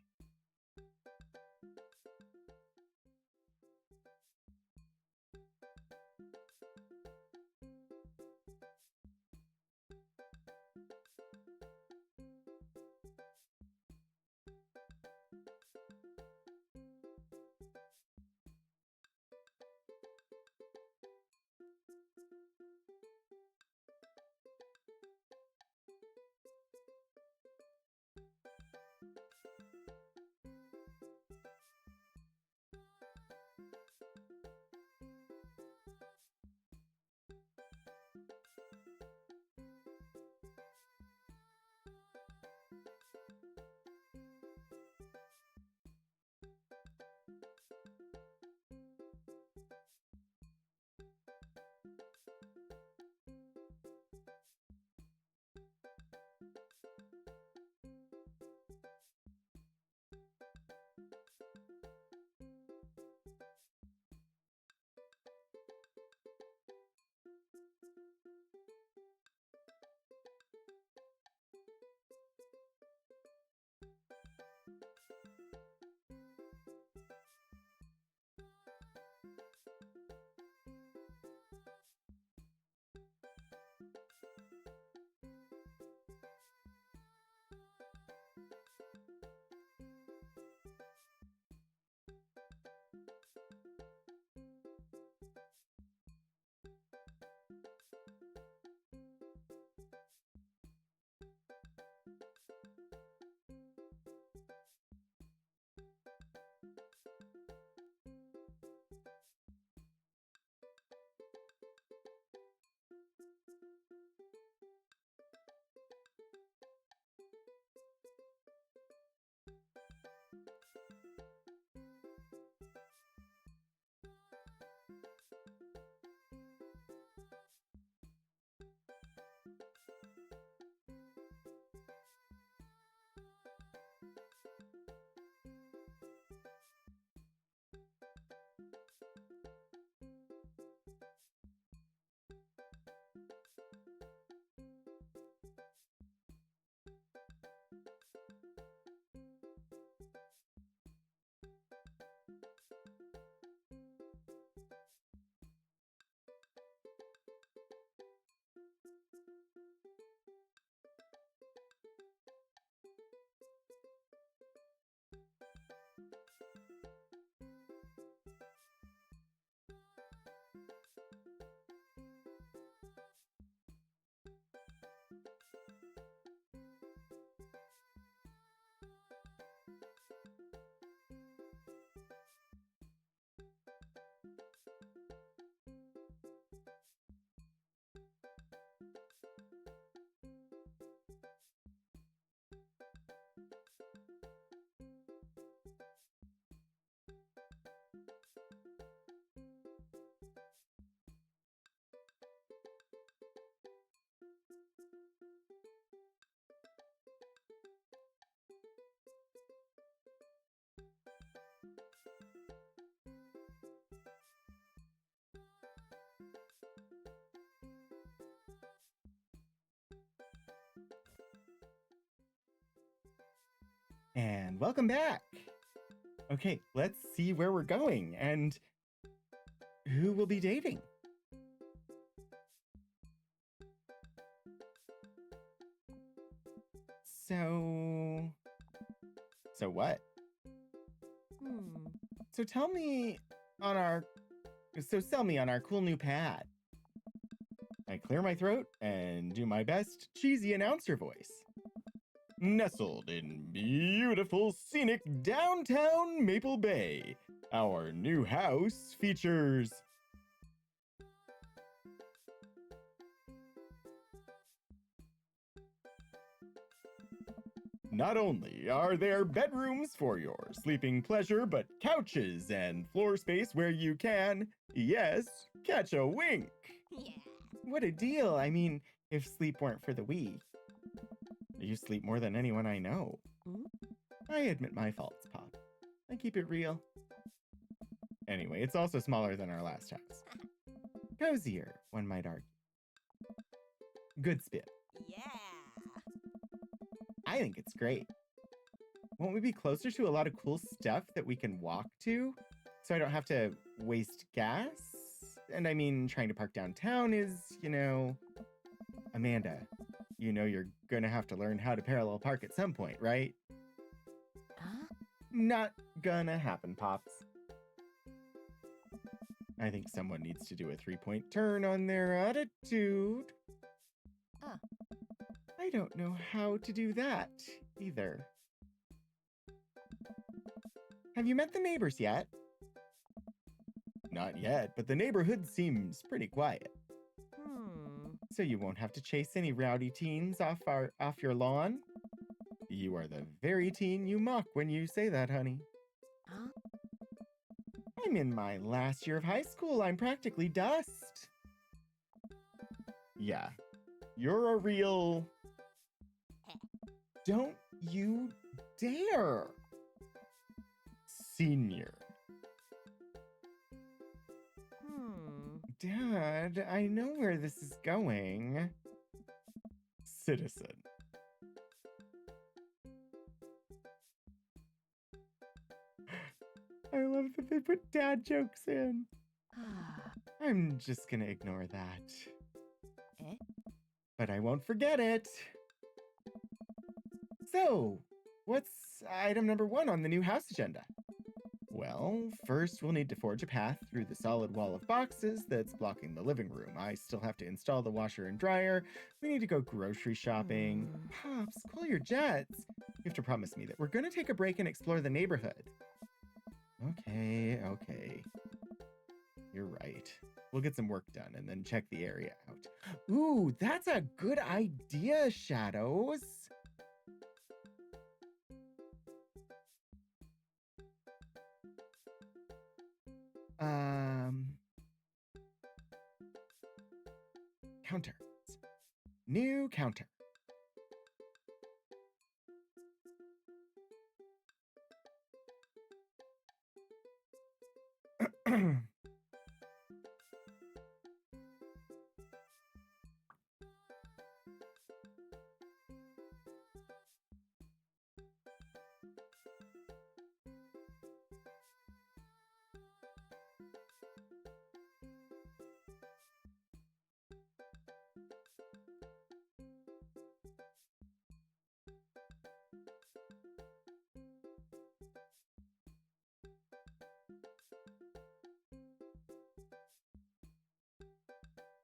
And welcome back. Okay, let's see where we're going and who we'll be dating. So what? Hmm. Sell me on our cool new pad. I clear my throat and do my best cheesy announcer voice. Nestled in beautiful, scenic downtown Maple Bay, our new house features not only are there bedrooms for your sleeping pleasure, but couches and floor space where you can, yes, catch a wink. Yeah. What a deal. I mean, if sleep weren't for the weak. You sleep more than anyone I know. Hmm? I admit my faults, Pop. I keep it real. Anyway, it's also smaller than our last house. Cozier, one might argue. Good spit. Yeah. I think it's great. Won't we be closer to a lot of cool stuff that we can walk to? So I don't have to waste gas? And I mean, trying to park downtown is, Amanda, you're gonna have to learn how to parallel park at some point, right? Huh? Not gonna happen, Pops. I think someone needs to do a 3-point turn on their attitude. Ah. I don't know how to do that either. Have you met the neighbors yet? Not yet, but the neighborhood seems pretty quiet. Hmm. So you won't have to chase any rowdy teens off your lawn? You are the very teen you mock when you say that, honey. Huh? I'm in my last year of high school. I'm practically dust. Yeah, you're a real... Don't you dare! Senior. Hmm. Dad, I know where this is going. Citizen. I love that they put dad jokes in. Ah. I'm just gonna ignore that. Eh? But I won't forget it. So, what's item number 1 on the new house agenda? Well, first we'll need to forge a path through the solid wall of boxes that's blocking the living room. I still have to install the washer and dryer. We need to go grocery shopping. Pops, cool your jets. You have to promise me that we're gonna take a break and explore the neighborhood. Okay. You're right. We'll get some work done and then check the area out. Ooh, that's a good idea, Shadows. Counter. New counter.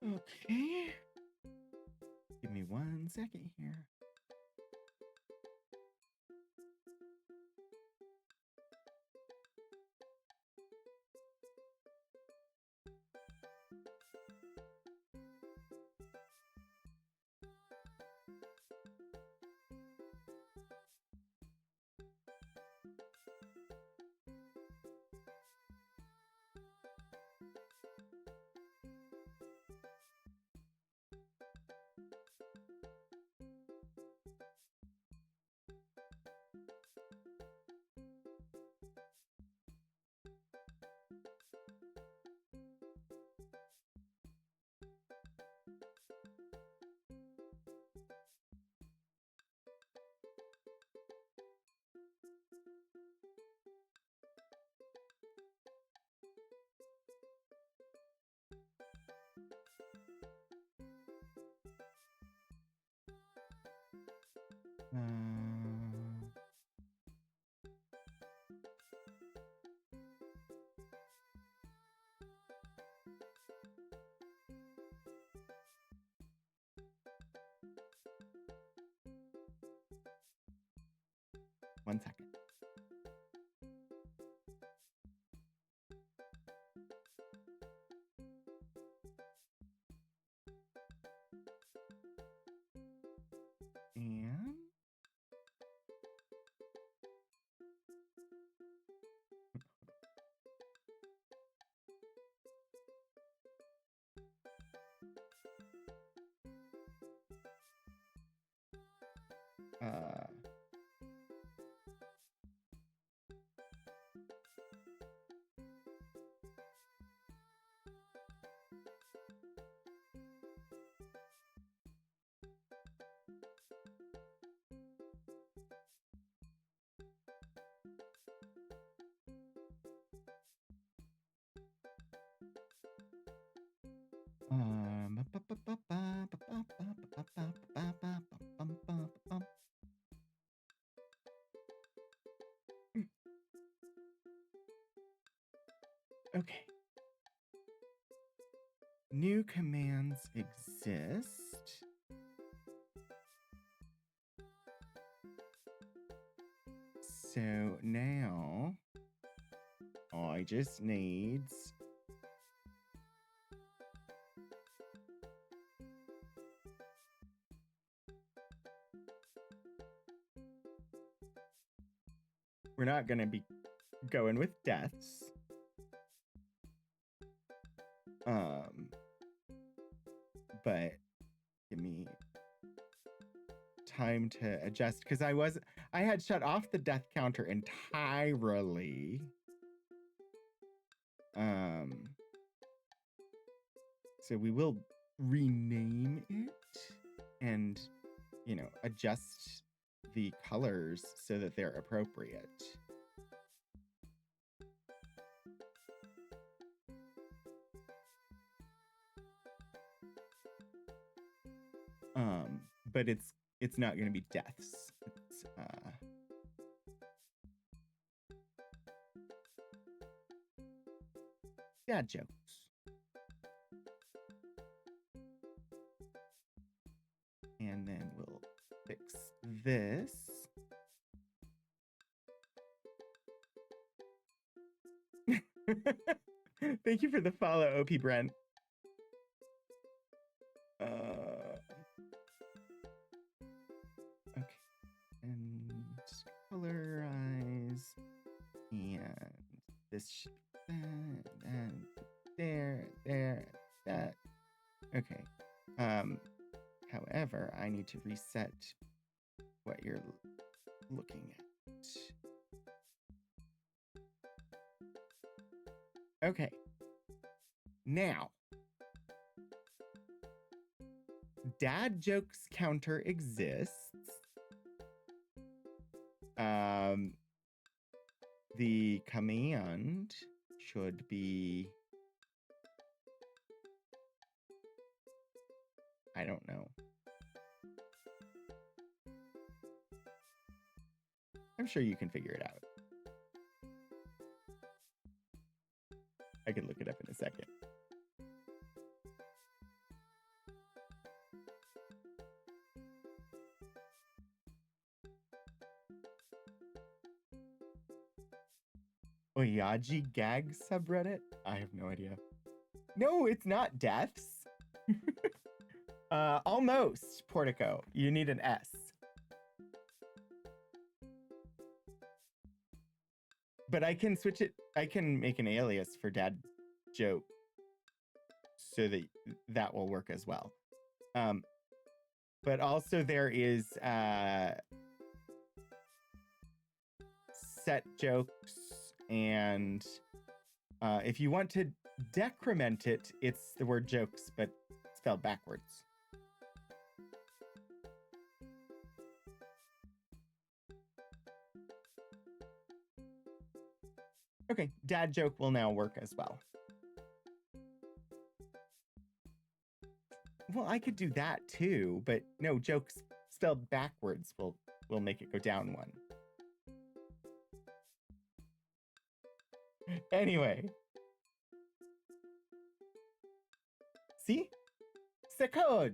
Okay. Give me 1 second here. 1 second. And uh okay. New commands exist. So now I just needs we're not going to be going with deaths. But give me time to adjust because I had shut off the death counter entirely. So we will rename it and, adjust the colors so that they're appropriate. But it's not going to be deaths. It's dad jokes. And then we'll fix this. Thank you for the follow, OP Brent. Okay. And colorize. And this should be that. And there, that. Okay. However, I need to reset what you're looking at. Okay. Now, dad jokes counter exists. The command should be, I don't know. I'm sure you can figure it out. I can look it up in a second. Oyaji gag subreddit? I have no idea. No, it's not deaths. Almost, Portico. You need an S. But I can switch it. I can make an alias for dad joke so that will work as well. But also there is set jokes, and if you want to decrement it, it's the word jokes, but spelled backwards. Okay, dad joke will now work as well. Well, I could do that too, but no, jokes spelled backwards will make it go down one. Anyway. See? Sekoj!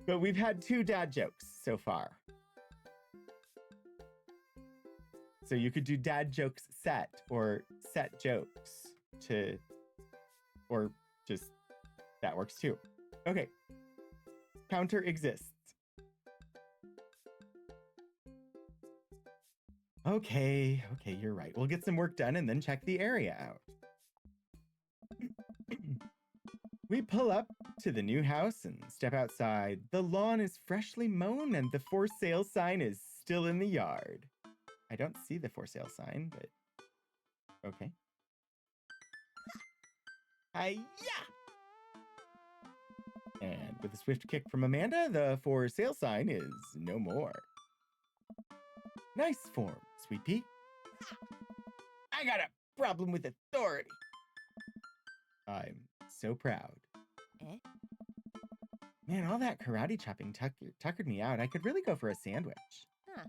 But we've had 2 dad jokes so far. So you could do dad jokes set or set jokes to, or just, that works too. Okay. Counter exists. Okay, you're right. We'll get some work done and then check the area out. We pull up to the new house and step outside. The lawn is freshly mown and the for sale sign is still in the yard. I don't see the for sale sign, but okay. Hi-ya! And with a swift kick from Amanda, the for sale sign is no more. Nice form, Sweet Pea. I got a problem with authority. I'm so proud. Eh? Man, all that karate chopping tuckered me out. I could really go for a sandwich. Huh.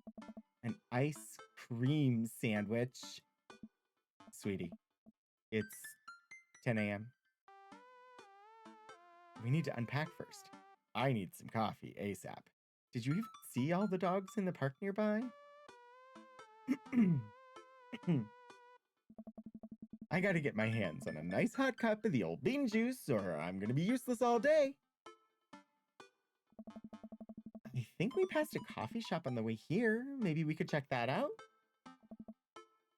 An ice cream sandwich. Sweetie, it's 10 a.m. We need to unpack first. I need some coffee ASAP. Did you even see all the dogs in the park nearby? I gotta get my hands on a nice hot cup of the old bean juice or I'm gonna be useless all day. I think we passed a coffee shop on the way here. Maybe we could check that out?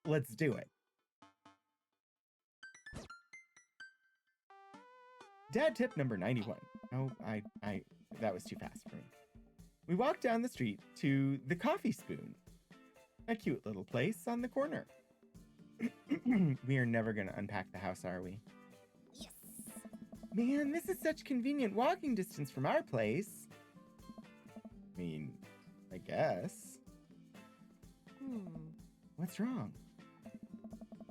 Let's do it. Dad tip number 91. Oh, that was too fast for me. We walk down the street to the Coffee Spoon, a cute little place on the corner. We are never gonna unpack the house, are we? Yes. Man, this is such convenient walking distance from our place. I mean, I guess. What's wrong?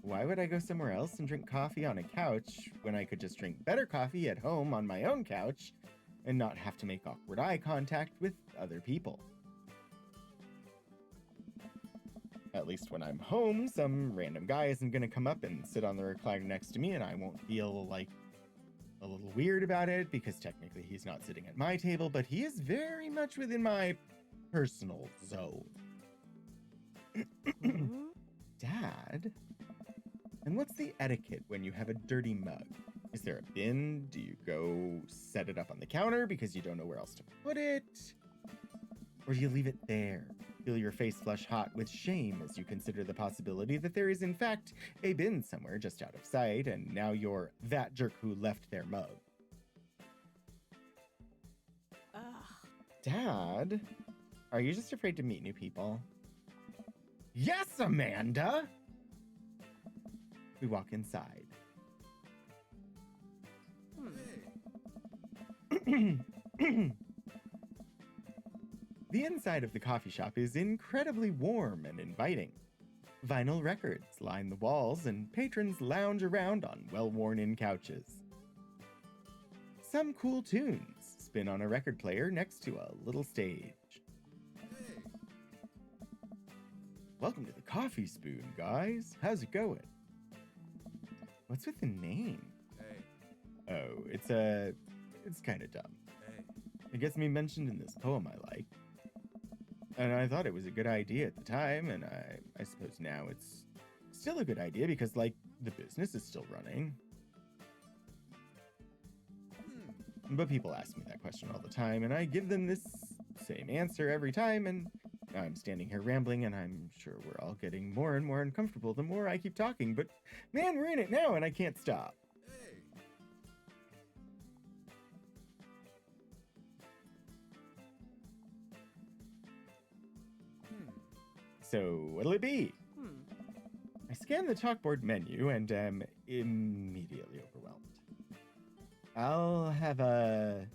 Why would I go somewhere else and drink coffee on a couch when I could just drink better coffee at home on my own couch and not have to make awkward eye contact with other people? At least when I'm home, some random guy isn't gonna come up and sit on the recliner next to me and I won't feel like a little weird about it because technically he's not sitting at my table, but he is very much within my personal zone. Dad? And what's the etiquette when you have a dirty mug? Is there a bin? Do you go set it up on the counter because you don't know where else to put it? Or do you leave it there? Feel your face flush hot with shame as you consider the possibility that there is in fact a bin somewhere just out of sight and now you're that jerk who left their mug. Ugh. Dad? Are you just afraid to meet new people? Yes, Amanda! We walk inside. The inside of the coffee shop is incredibly warm and inviting. Vinyl records line the walls and patrons lounge around on well-worn-in couches. Some cool tunes spin on a record player next to a little stage. Welcome to the Coffee Spoon, guys. How's it going? What's with the name? Hey, Oh, it's kind of dumb. hey. It gets me mentioned in this poem I like. And I thought it was a good idea at the time, and I suppose now it's still a good idea because, like, the business is still running. But people ask me that question all the time, and I give them this same answer every time, and I'm standing here rambling, and I'm sure we're all getting more and more uncomfortable the more I keep talking, but man, we're in it now, and I can't stop. Hey. So, what'll it be? I scan the chalkboard menu and am immediately overwhelmed. I'll have a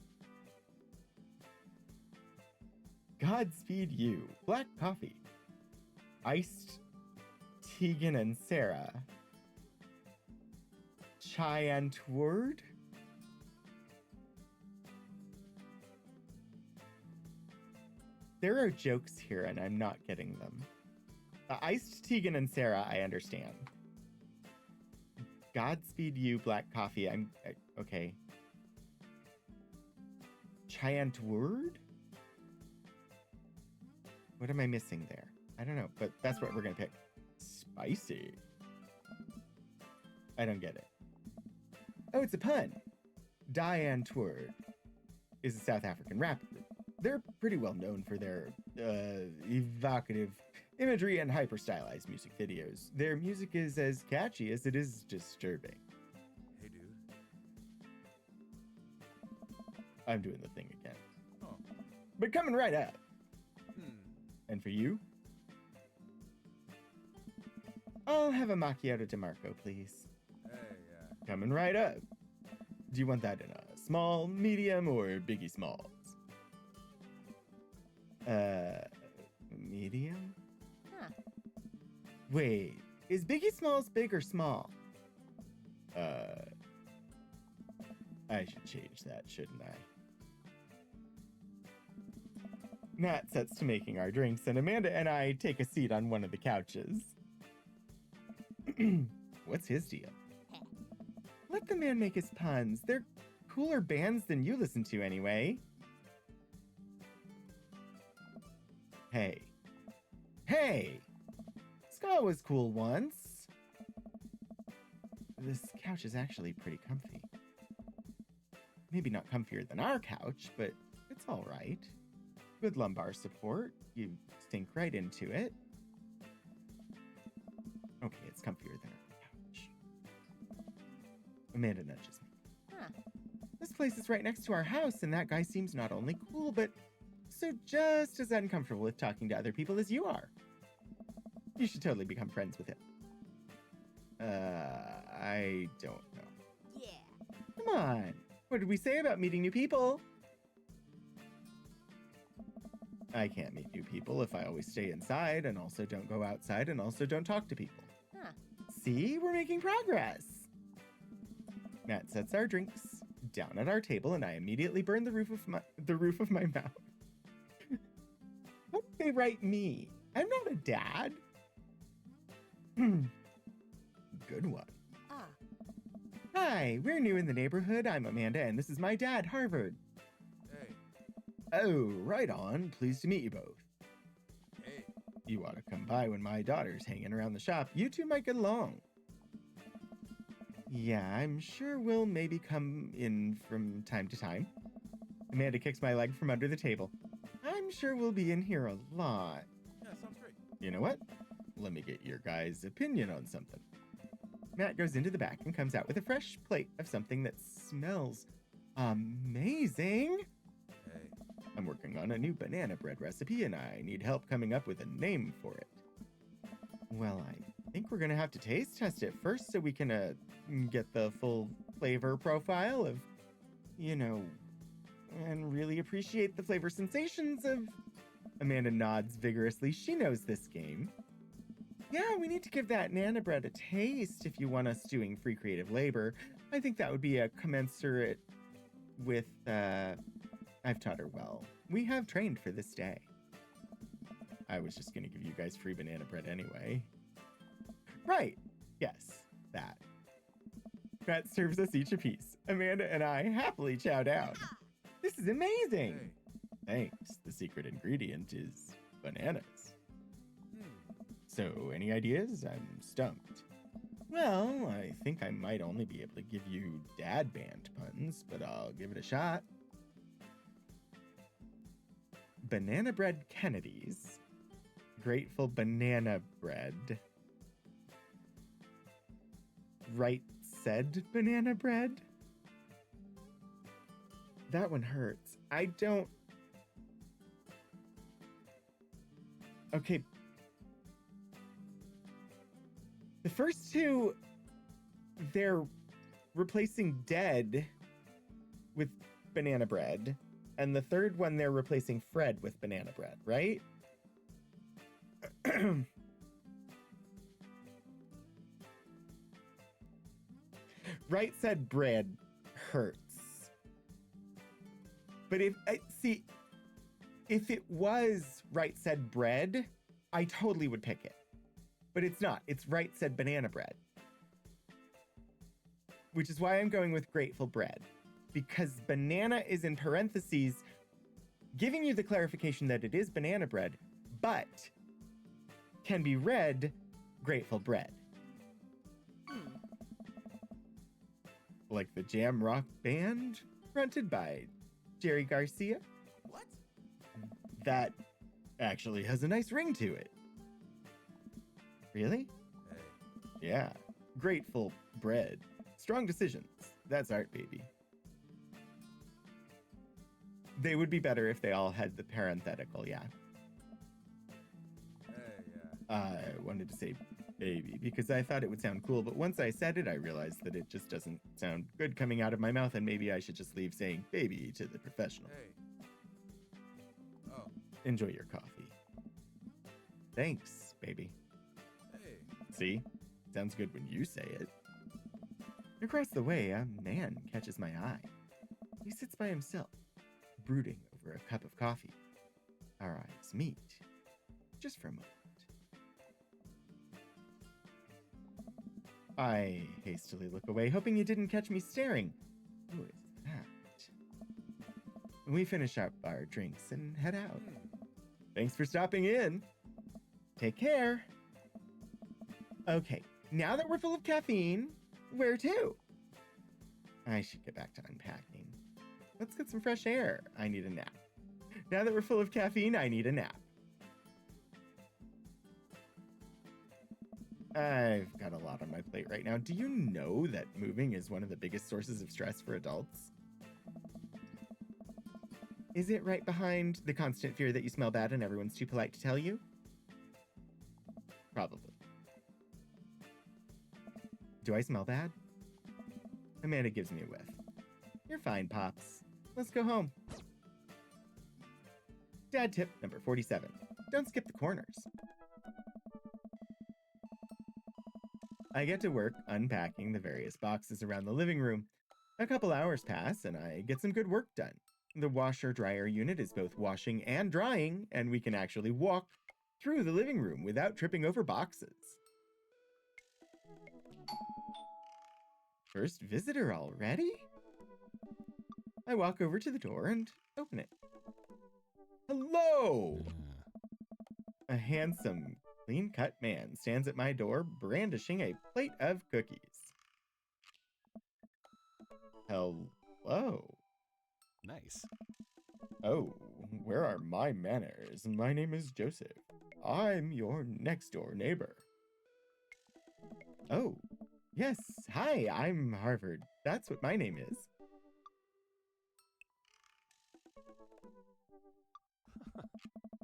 Godspeed You black coffee, iced Tegan and Sarah, chai and word. There are jokes here and I'm not getting them. Iced Tegan and Sarah, I understand. Godspeed You black coffee, okay. Chant word? What am I missing there? I don't know, but that's what we're gonna pick. Spicy. I don't get it. Oh, it's a pun. Diane Tword is a South African rap group. They're pretty well known for their evocative imagery and hyper-stylized music videos. Their music is as catchy as it is disturbing. Hey, dude. I'm doing the thing again. Oh. But coming right up. Hmm. And for you? I'll have a macchiato DeMarco, please. Hey, Coming right up. Do you want that in a small, medium, or Biggie Smalls? Medium? Huh. Wait, is Biggie Smalls big or small? I should change that, shouldn't I? Matt sets to making our drinks, and Amanda and I take a seat on one of the couches. What's his deal? Let the man make his puns. They're cooler bands than you listen to anyway. Hey. Hey! Ska was cool once. This couch is actually pretty comfy. Maybe not comfier than our couch, but it's all right. Good lumbar support. You sink right into it. Okay, it's comfier than our couch. Amanda nudges me. Huh. This place is right next to our house, and that guy seems not only cool, but so just as uncomfortable with talking to other people as you are. You should totally become friends with him. I don't know. Yeah. Come on. What did we say about meeting new people? I can't meet new people if I always stay inside and also don't go outside and also don't talk to people. Huh. See, we're making progress. Matt sets our drinks down at our table, and I immediately burn the roof of my mouth. How did they write me? I'm not a dad. Good one. Ah. Hi, we're new in the neighborhood. I'm Amanda, and this is my dad, Harvard. Hey. Oh, right on. Pleased to meet you both. Hey. You ought to come by when my daughter's hanging around the shop. You two might get along. Yeah, I'm sure we'll maybe come in from time to time. Amanda kicks my leg from under the table. I'm sure we'll be in here a lot. Yeah, sounds great. You know what? Let me get your guys' opinion on something. Matt goes into the back and comes out with a fresh plate of something that smells amazing. Hey. I'm working on a new banana bread recipe, and I need help coming up with a name for it. Well, I think we're gonna have to taste test it first so we can get the full flavor profile of, and really appreciate the flavor sensations of... Amanda nods vigorously. She knows this game. Yeah, we need to give that Nana bread a taste if you want us doing free creative labor. I think that would be a commensurate with, I've taught her well. We have trained for this day. I was just gonna give you guys free banana bread anyway. Right, yes, that. Matt serves us each a piece. Amanda and I happily chow down. This is amazing! Hey. Thanks, the secret ingredient is bananas. Hmm. So, any ideas? I'm stumped. Well, I think I might only be able to give you dad band puns, but I'll give it a shot. Banana bread Kennedys. Grateful banana bread. Right said banana bread? That one hurts. I don't... Okay. The first two, they're replacing dead with banana bread. And the third one, they're replacing Fred with banana bread, right? Right said bread hurts. But if it was right said bread, I totally would pick it. But it's not. It's right said banana bread. Which is why I'm going with grateful bread. Because banana is in parentheses, giving you the clarification that it is banana bread, but can be read Grateful Bread. Hmm. Like the jam rock band fronted by Jerry Garcia. What? That actually has a nice ring to it. Really? Hey. Yeah. Grateful Bread. Strong decisions. That's art, baby. They would be better if they all had the parenthetical, yeah. Hey, yeah. I wanted to say baby because I thought it would sound cool, but once I said it, I realized that it just doesn't sound good coming out of my mouth, and maybe I should just leave saying baby to the professional. Hey. Oh. Enjoy your coffee. Thanks, baby. Hey. See? Sounds good when you say it. Across the way, a man catches my eye. He sits by himself, brooding over a cup of coffee. Our eyes meet, just for a moment. I hastily look away, hoping he didn't catch me staring. Who is that? We finish up our drinks and head out. Thanks for stopping in. Take care. Okay, now that we're full of caffeine, where to? I should get back to unpacking. Let's get some fresh air. I need a nap. Now that we're full of caffeine, I need a nap. I've got a lot on my plate right now. Do you know that moving is one of the biggest sources of stress for adults? Is it right behind the constant fear that you smell bad and everyone's too polite to tell you? Probably. Do I smell bad? Amanda gives me a whiff. You're fine, Pops. Let's go home. Dad tip number 47. Don't skip the corners. I get to work unpacking the various boxes around the living room. A couple hours pass and I get some good work done. The washer-dryer unit is both washing and drying, and we can actually walk through the living room without tripping over boxes. First visitor already? I walk over to the door and open it. Hello! A handsome, clean-cut man stands at my door brandishing a plate of cookies. Hello. Nice. Oh, where are my manners? My name is Joseph. I'm your next-door neighbor. Oh, yes. Hi, I'm Harvard. That's what my name is.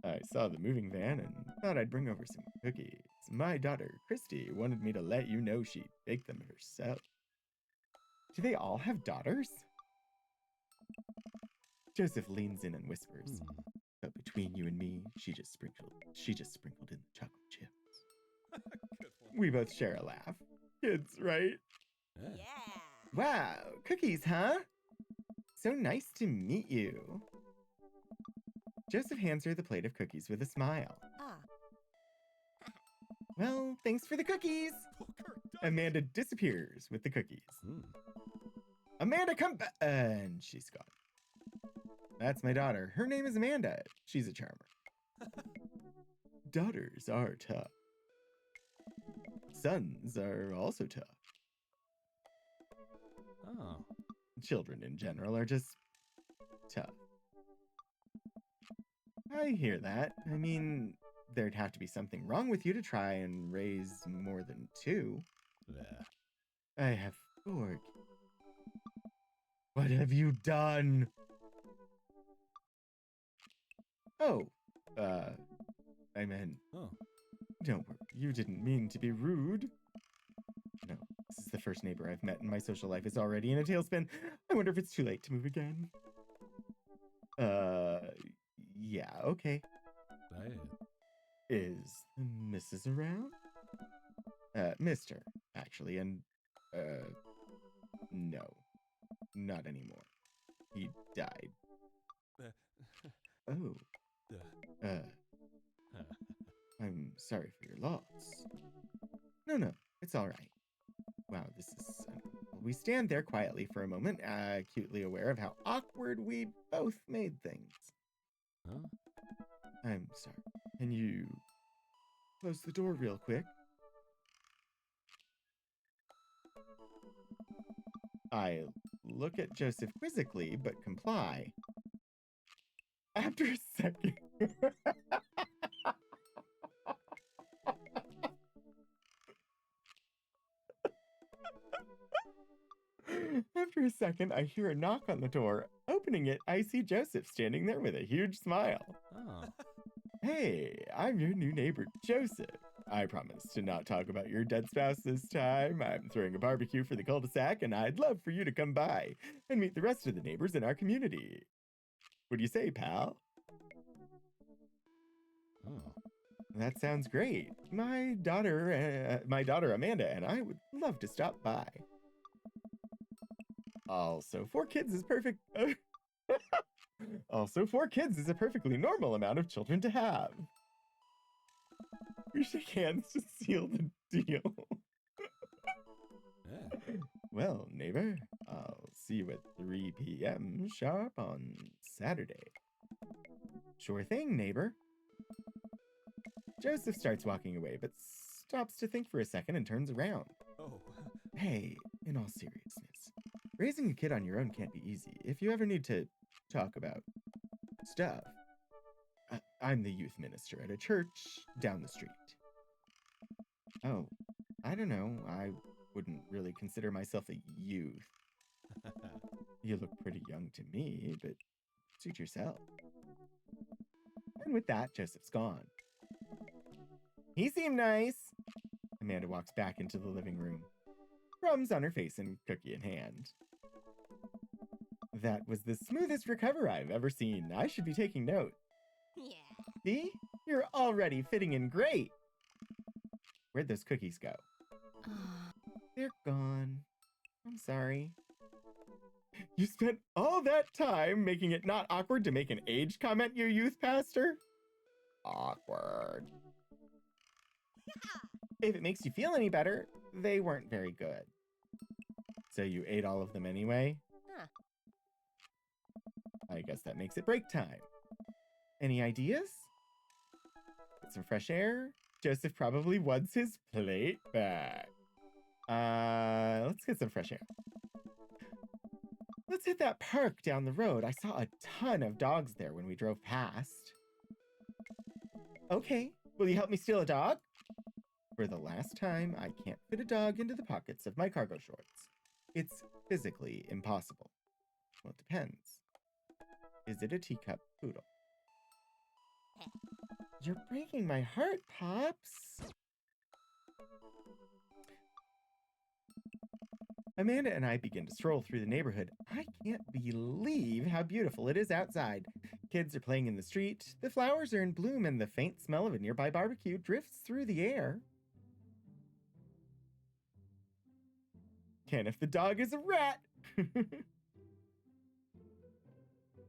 I saw the moving van and thought I'd bring over some cookies. My daughter, Christy, wanted me to let you know she'd bake them herself. Do they all have daughters? Joseph leans in and whispers, but between you and me, she just sprinkled in the chocolate chips. Good one. We both share a laugh. Kids, right? Yeah. Yeah. Wow, cookies, huh? So nice to meet you. Joseph hands her the plate of cookies with a smile. Ah. Well, thanks for the cookies. Amanda disappears with the cookies. Amanda, come back! And she's gone. That's my daughter. Her name is Amanda. She's a charmer. Daughters are tough. Sons are also tough. Oh. Children in general are just tough. I hear that. I mean, there'd have to be something wrong with you to try and raise more than two. Yeah. I have 4 kids. What have you done? Oh, I meant, Oh. don't worry, you didn't mean to be rude. No, this is the first neighbor I've met and my social life is already in a tailspin. I wonder if it's too late to move again. Yeah, okay. Is Mrs. around? Mr., actually, and, no, not anymore. He died. Oh. I'm sorry for your loss. No, it's all right. Wow, this is... we stand there quietly for a moment, acutely aware of how awkward we both made things. Huh? I'm sorry. Can you close the door real quick? I look at Joseph quizzically, but comply. After a second. After a second, I hear a knock on the door. Opening it, I see Joseph standing there with a huge smile. Oh. Hey, I'm your new neighbor, Joseph. I promise to not talk about your dead spouse this time. I'm throwing a barbecue for the cul-de-sac, and I'd love for you to come by and meet the rest of the neighbors in our community. What do you say, pal? Oh. That sounds great. My daughter Amanda and I would love to stop by. Also, 4 kids is perfect. Also, 4 kids is a perfectly normal amount of children to have. We shake hands to seal the deal. Yeah. Well, neighbor, I'll see you at 3 p.m. sharp on Saturday. Sure thing, neighbor. Joseph starts walking away, but stops to think for a second and turns around. Oh. Hey, in all seriousness, raising a kid on your own can't be easy. If you ever need to talk about stuff, I'm the youth minister at a church down the street. Oh, I don't know. I wouldn't really consider myself a youth. You look pretty young to me, but suit yourself. And with that, Joseph's gone. He seemed nice. Amanda walks back into the living room, crumbs on her face and cookie in hand. That was the smoothest recover I've ever seen. I should be taking note. Yeah. See? You're already fitting in great. Where'd those cookies go? They're gone. I'm sorry. You spent all that time making it not awkward to make an age comment, you youth pastor? Awkward. If it makes you feel any better, they weren't very good. So you ate all of them anyway? Huh. I guess that makes it break time. Any ideas? Get some fresh air? Joseph probably wants his plate back. Let's get some fresh air. Let's hit that park down the road. I saw a ton of dogs there when we drove past. Okay, will you help me steal a dog? For the last time, I can't fit a dog into the pockets of my cargo shorts. It's physically impossible. Well, it depends. Is it a teacup poodle? You're breaking my heart, Pops. Amanda and I begin to stroll through the neighborhood. I can't believe how beautiful it is outside. Kids are playing in the street, the flowers are in bloom, and the faint smell of a nearby barbecue drifts through the air. Can't if the dog is a rat.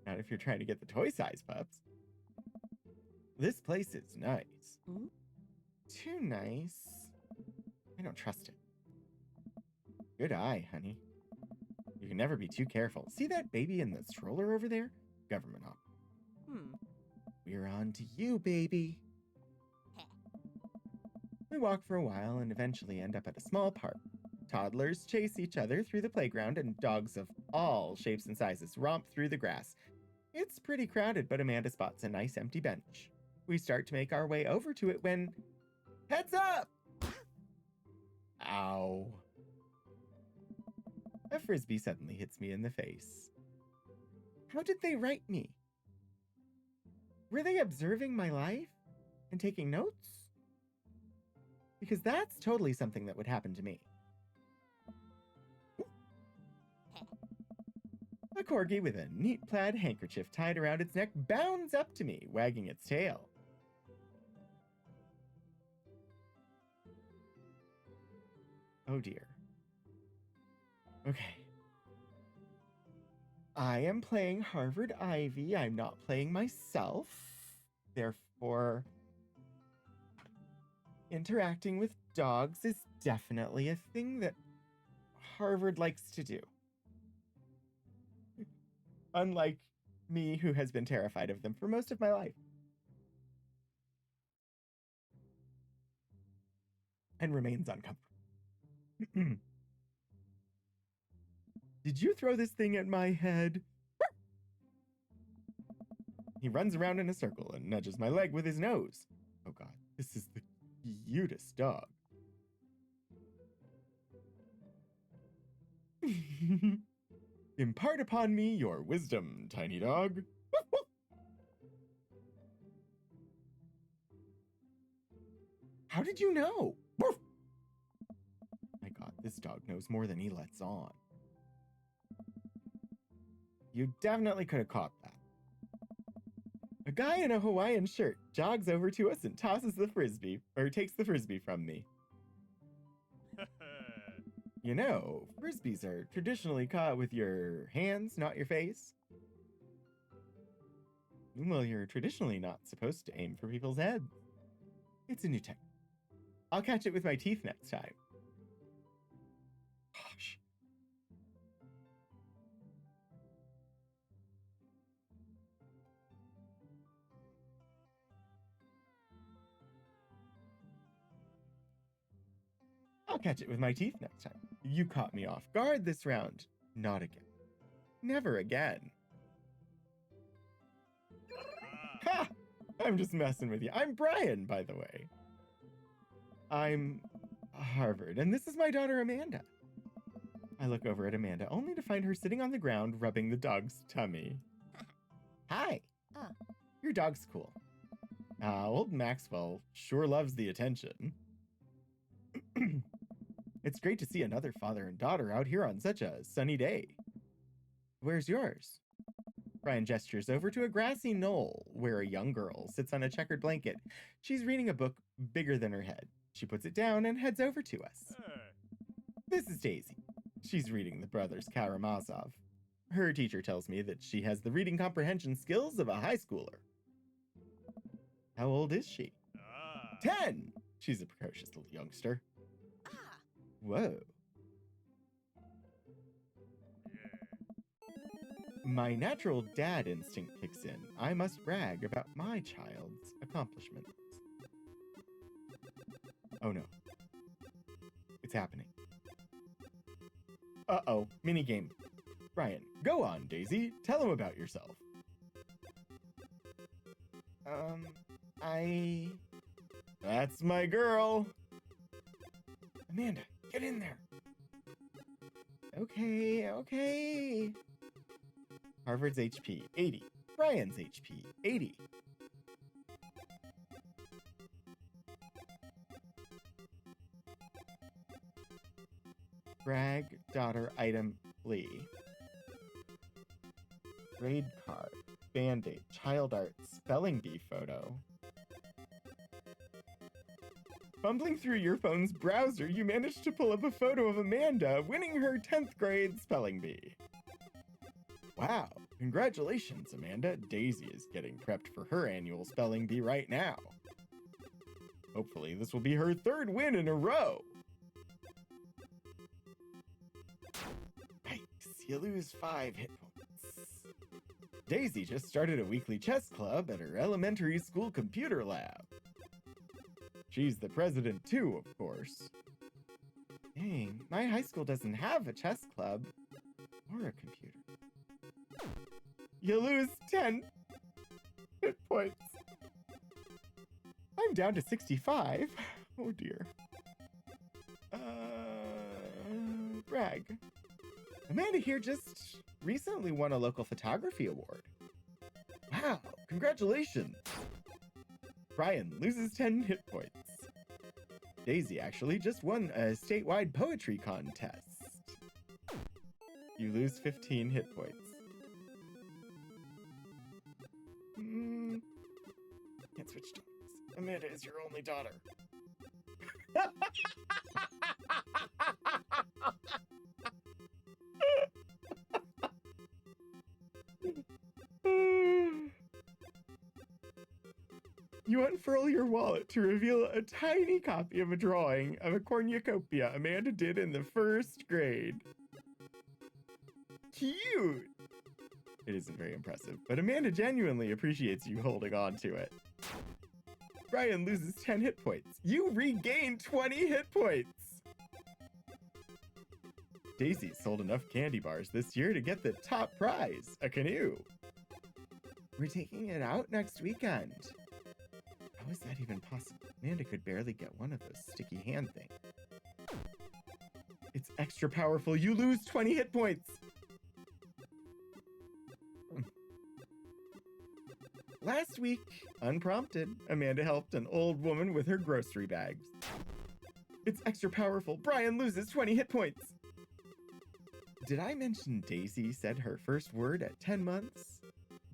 Not if you're trying to get the toy size pups. This place is nice. Mm? Too nice. I don't trust it. Good eye, honey. You can never be too careful. See that baby in the stroller over there? Government op. We're on to you, baby. We walk for a while and eventually end up at a small park. Toddlers chase each other through the playground and dogs of all shapes and sizes romp through the grass. It's pretty crowded, but Amanda spots a nice empty bench. We start to make our way over to it when... Heads up! Ow. A frisbee suddenly hits me in the face. How did they write me? Were they observing my life and taking notes? Because that's totally something that would happen to me. A corgi with a neat plaid handkerchief tied around its neck bounds up to me, wagging its tail. Oh dear. Okay. I am playing Harvard Ivy. I'm not playing myself. Therefore, interacting with dogs is definitely a thing that Harvard likes to do. Unlike me, who has been terrified of them for most of my life. and remains uncomfortable. Did you throw this thing at my head? He runs around in a circle and nudges my leg with his nose. Oh god, this is the cutest dog. Impart upon me your wisdom, tiny dog. How did you know? My god, this dog knows more than he lets on. You definitely could have caught that. A guy in a Hawaiian shirt jogs over to us and tosses the frisbee, or takes the frisbee from me. You know, frisbees are traditionally caught with your hands, not your face. Well, you're traditionally not supposed to aim for people's heads. It's a new technique. I'll catch it with my teeth next time. Gosh. I'll catch it with my teeth next time. You caught me off guard this round. Not again. Never again. Ha! I'm just messing with you. I'm Brian, by the way. I'm Harvard, and this is my daughter, Amanda. I look over at Amanda, only to find her sitting on the ground rubbing the dog's tummy. Hi. Oh. Your dog's cool. Old Maxwell sure loves the attention. It's great to see another father and daughter out here on such a sunny day. Where's yours? Brian gestures over to a grassy knoll where a young girl sits on a checkered blanket. She's reading a book bigger than her head. She puts it down and heads over to us. This is Daisy. She's reading the Brothers Karamazov. Her teacher tells me that she has the reading comprehension skills of a high schooler. How old is she? 10! She's a precocious little youngster. Whoa. My natural dad instinct kicks in. I must brag about my child's accomplishments. Oh no. It's happening. Uh-oh, minigame. Brian, go on, Daisy. Tell him about yourself. That's my girl. Amanda, get in there. Okay. Harvard's HP, 80. Brian's HP, 80. Brag, daughter, item, flee. Grade card, band-aid, child art, spelling bee photo. Fumbling through your phone's browser, you managed to pull up a photo of Amanda winning her 10th grade spelling bee. Wow, congratulations, Amanda. Daisy is getting prepped for her annual spelling bee right now. Hopefully, this will be her 3rd win in a row. Yikes, you lose 5 hit points. Daisy just started a weekly chess club at her elementary school computer lab. She's the president too, of course. Dang, my high school doesn't have a chess club or a computer. You lose 10 hit points. I'm down to 65. Oh dear. Brag. Amanda here just recently won a local photography award. Wow, congratulations. Brian loses 10 hit points. Daisy actually just won a statewide poetry contest. You lose 15 hit points. Can't switch topics. Amanda is your only daughter. You unfurl your wallet to reveal a tiny copy of a drawing of a cornucopia Amanda did in the 1st grade. Cute! It isn't very impressive, but Amanda genuinely appreciates you holding on to it. Brian loses 10 hit points. You regain 20 hit points. Daisy sold enough candy bars this year to get the top prize, a canoe. We're taking it out next weekend. How is that even possible? Amanda could barely get one of those sticky hand things. It's extra powerful. You lose 20 hit points. Last week, unprompted, Amanda helped an old woman with her grocery bags. It's extra powerful. Brian loses 20 hit points. Did I mention Daisy said her first word at 10 months?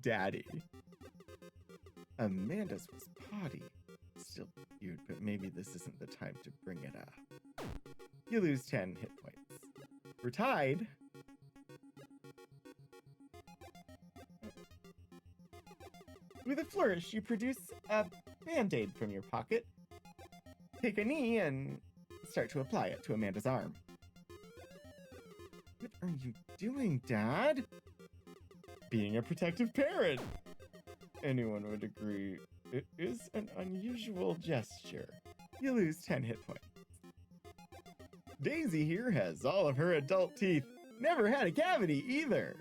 Daddy. Amanda's was potty. Still cute, but maybe this isn't the time to bring it up. You lose 10 hit points. We're tied. With a flourish, you produce a band-aid from your pocket. Take a knee and start to apply it to Amanda's arm. What are you doing, Dad? Being a protective parent. Anyone would agree it is an unusual gesture. You lose 10 hit points. Daisy here has all of her adult teeth. Never had a cavity either.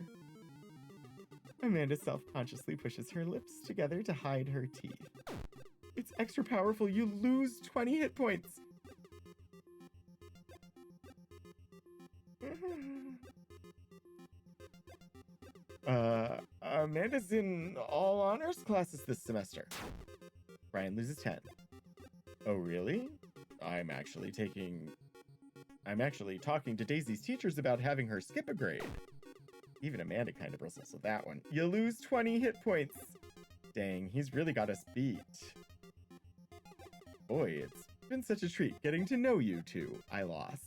Amanda self-consciously pushes her lips together to hide her teeth. It's extra powerful. You lose 20 hit points. Amanda's in all honors classes this semester. Brian loses 10. Oh, really? I'm actually talking to Daisy's teachers about having her skip a grade. Even Amanda kind of bristles with that one. You lose 20 hit points. Dang, he's really got us beat. Boy, it's been such a treat getting to know you two. I lost.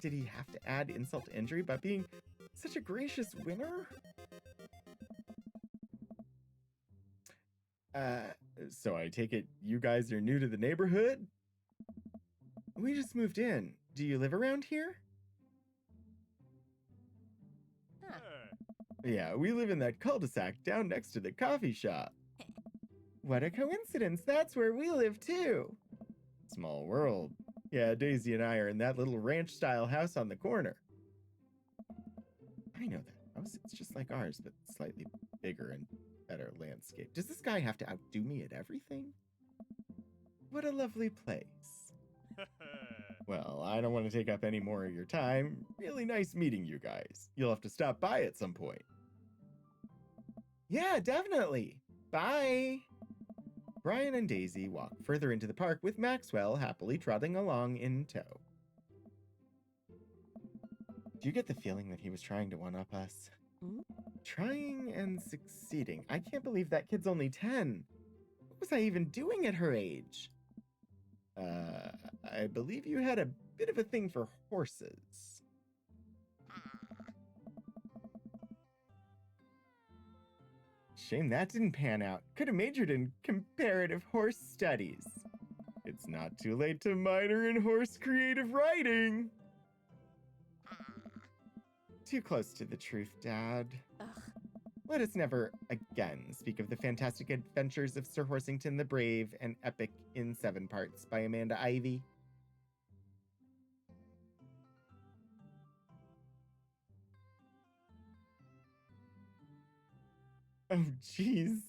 Did he have to add insult to injury by being such a gracious winner? So I take it you guys are new to the neighborhood? We just moved in. Do you live around here? Yeah, we live in that cul-de-sac down next to the coffee shop. What a coincidence, that's where we live too. Small world. Yeah, Daisy and I are in that little ranch-style house on the corner. I know that house. It's just like ours, but slightly bigger and better landscape. Does this guy have to outdo me at everything? What a lovely place. Well, I don't want to take up any more of your time. Really nice meeting you guys. You'll have to stop by at some point. Yeah, definitely. Bye. Brian and Daisy walk further into the park with Maxwell happily trotting along in tow. Do you get the feeling that he was trying to one-up us? Trying and succeeding. I can't believe that kid's only 10. What was I even doing at her age? I believe you had a bit of a thing for horses. Shame that didn't pan out. Could have majored in comparative horse studies. It's not too late to minor in horse creative writing. Too close to the truth, Dad. Ugh. Let us never again speak of the fantastic adventures of Sir Horsington the Brave, an epic in 7 parts by Amanda Ivy. Oh, jeez.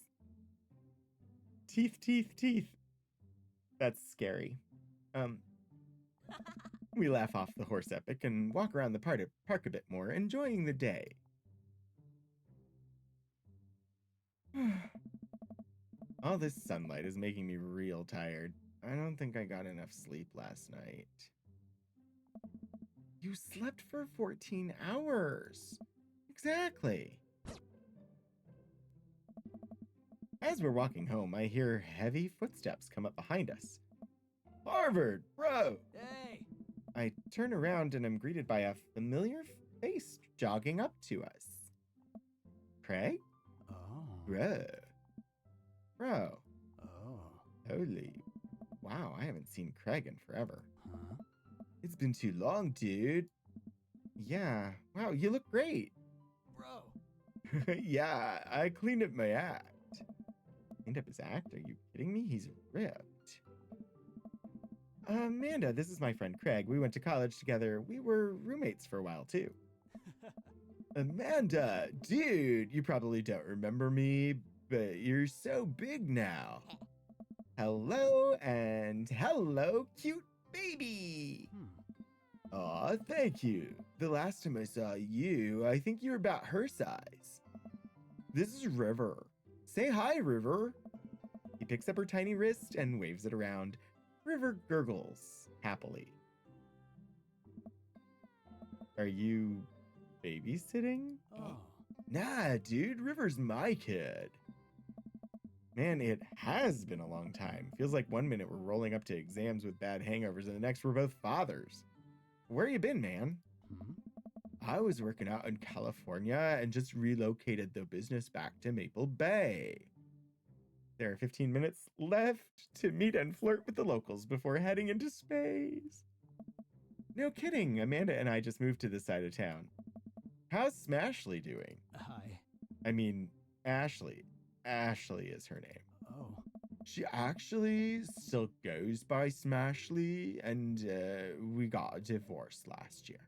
Teeth, teeth, teeth. That's scary. We laugh off the horse epic and walk around the park a bit more, enjoying the day. All this sunlight is making me real tired. I don't think I got enough sleep last night. You slept for 14 hours. Exactly. As we're walking home, I hear heavy footsteps come up behind us. Harvard, bro! Hey! I turn around and am greeted by a familiar face jogging up to us. Craig? Oh. Bro. Oh. Holy. Wow, I haven't seen Craig in forever. Huh? It's been too long, dude. Yeah. Wow, you look great. Bro! Yeah, I cleaned up my act. Cleaned up his act? Are you kidding me? He's ripped. Amanda, this is my friend Craig. We went to college together. We were roommates for a while, too. Amanda, dude, you probably don't remember me, but you're so big now. Hello and hello, cute baby. Aw, thank you. The last time I saw you, I think you were about her size. This is River. Say hi, River. He picks up her tiny wrist and waves it around. River gurgles happily. Are you babysitting? Oh. Nah, dude, River's my kid. Man, it has been a long time. Feels like one minute we're rolling up to exams with bad hangovers and the next we're both fathers. Where you been, man? Hmm? I was working out in California and just relocated the business back to Maple Bay. There are 15 minutes left to meet and flirt with the locals before heading into space. No kidding, Amanda and I just moved to this side of town. How's Smashley doing? Hi. I mean, Ashley. Ashley is her name. Oh. She actually still goes by Smashley, and we got divorced last year.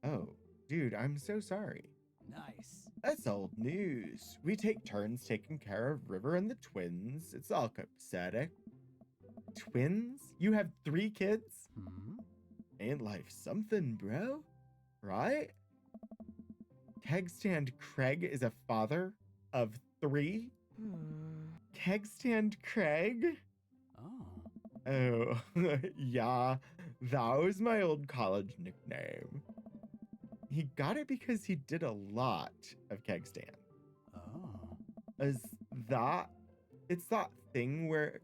Oh, dude, I'm so sorry. Nice. That's old news. We take turns taking care of River and the twins. It's all copacetic. Twins? You have 3 kids? Hmm? Ain't life something, bro? Right? Kegstand Craig is a father of 3? Kegstand Craig? Oh. Oh, yeah, that was my old college nickname. He got it because he did a lot of keg stand. Oh. It's that thing where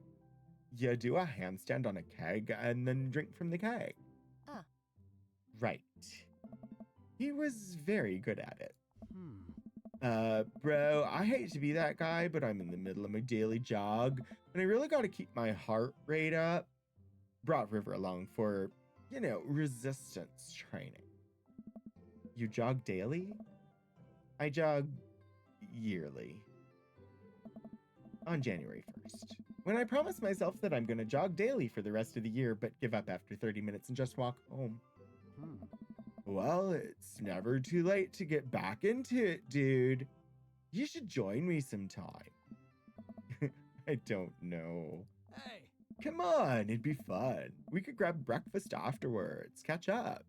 you do a handstand on a keg and then drink from the keg. Ah. Right. He was very good at it. Hmm. Bro, I hate to be that guy, but I'm in the middle of my daily jog, and I really gotta keep my heart rate up. Brought River along for, resistance training. You jog daily? I jog yearly. On January 1st. When I promise myself that I'm gonna jog daily for the rest of the year, but give up after 30 minutes and just walk home. Hmm. Well, it's never too late to get back into it, dude. You should join me sometime. I don't know. Hey. Come on, it'd be fun. We could grab breakfast afterwards, catch up.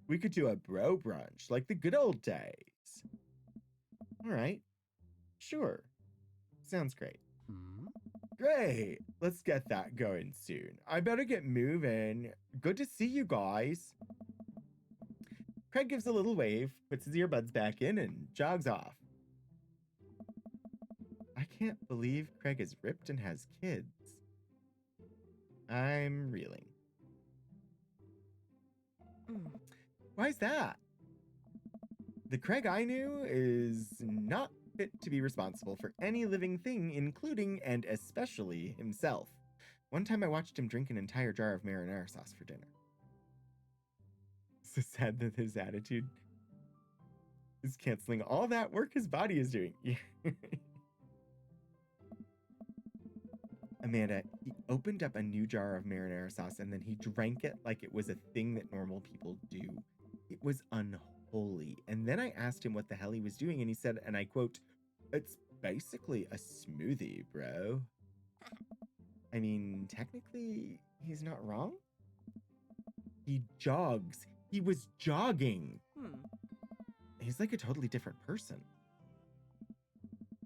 We could do a bro brunch like the good old days. All right. Sure. Sounds great. Hmm? Great. Let's get that going soon. I better get moving. Good to see you guys. Craig gives a little wave, puts his earbuds back in, and jogs off. I can't believe Craig is ripped and has kids. I'm reeling. Why's that? The Craig I knew is not fit to be responsible for any living thing, including and especially himself. One time I watched him drink an entire jar of marinara sauce for dinner. So sad that his attitude is canceling all that work his body is doing. Amanda, he opened up a new jar of marinara sauce and then he drank it like it was a thing that normal people do. It was unholy. And then I asked him what the hell he was doing, and he said, and I quote, "It's basically a smoothie, bro." I mean, technically, he's not wrong. He jogs. He was jogging. He's like a totally different person.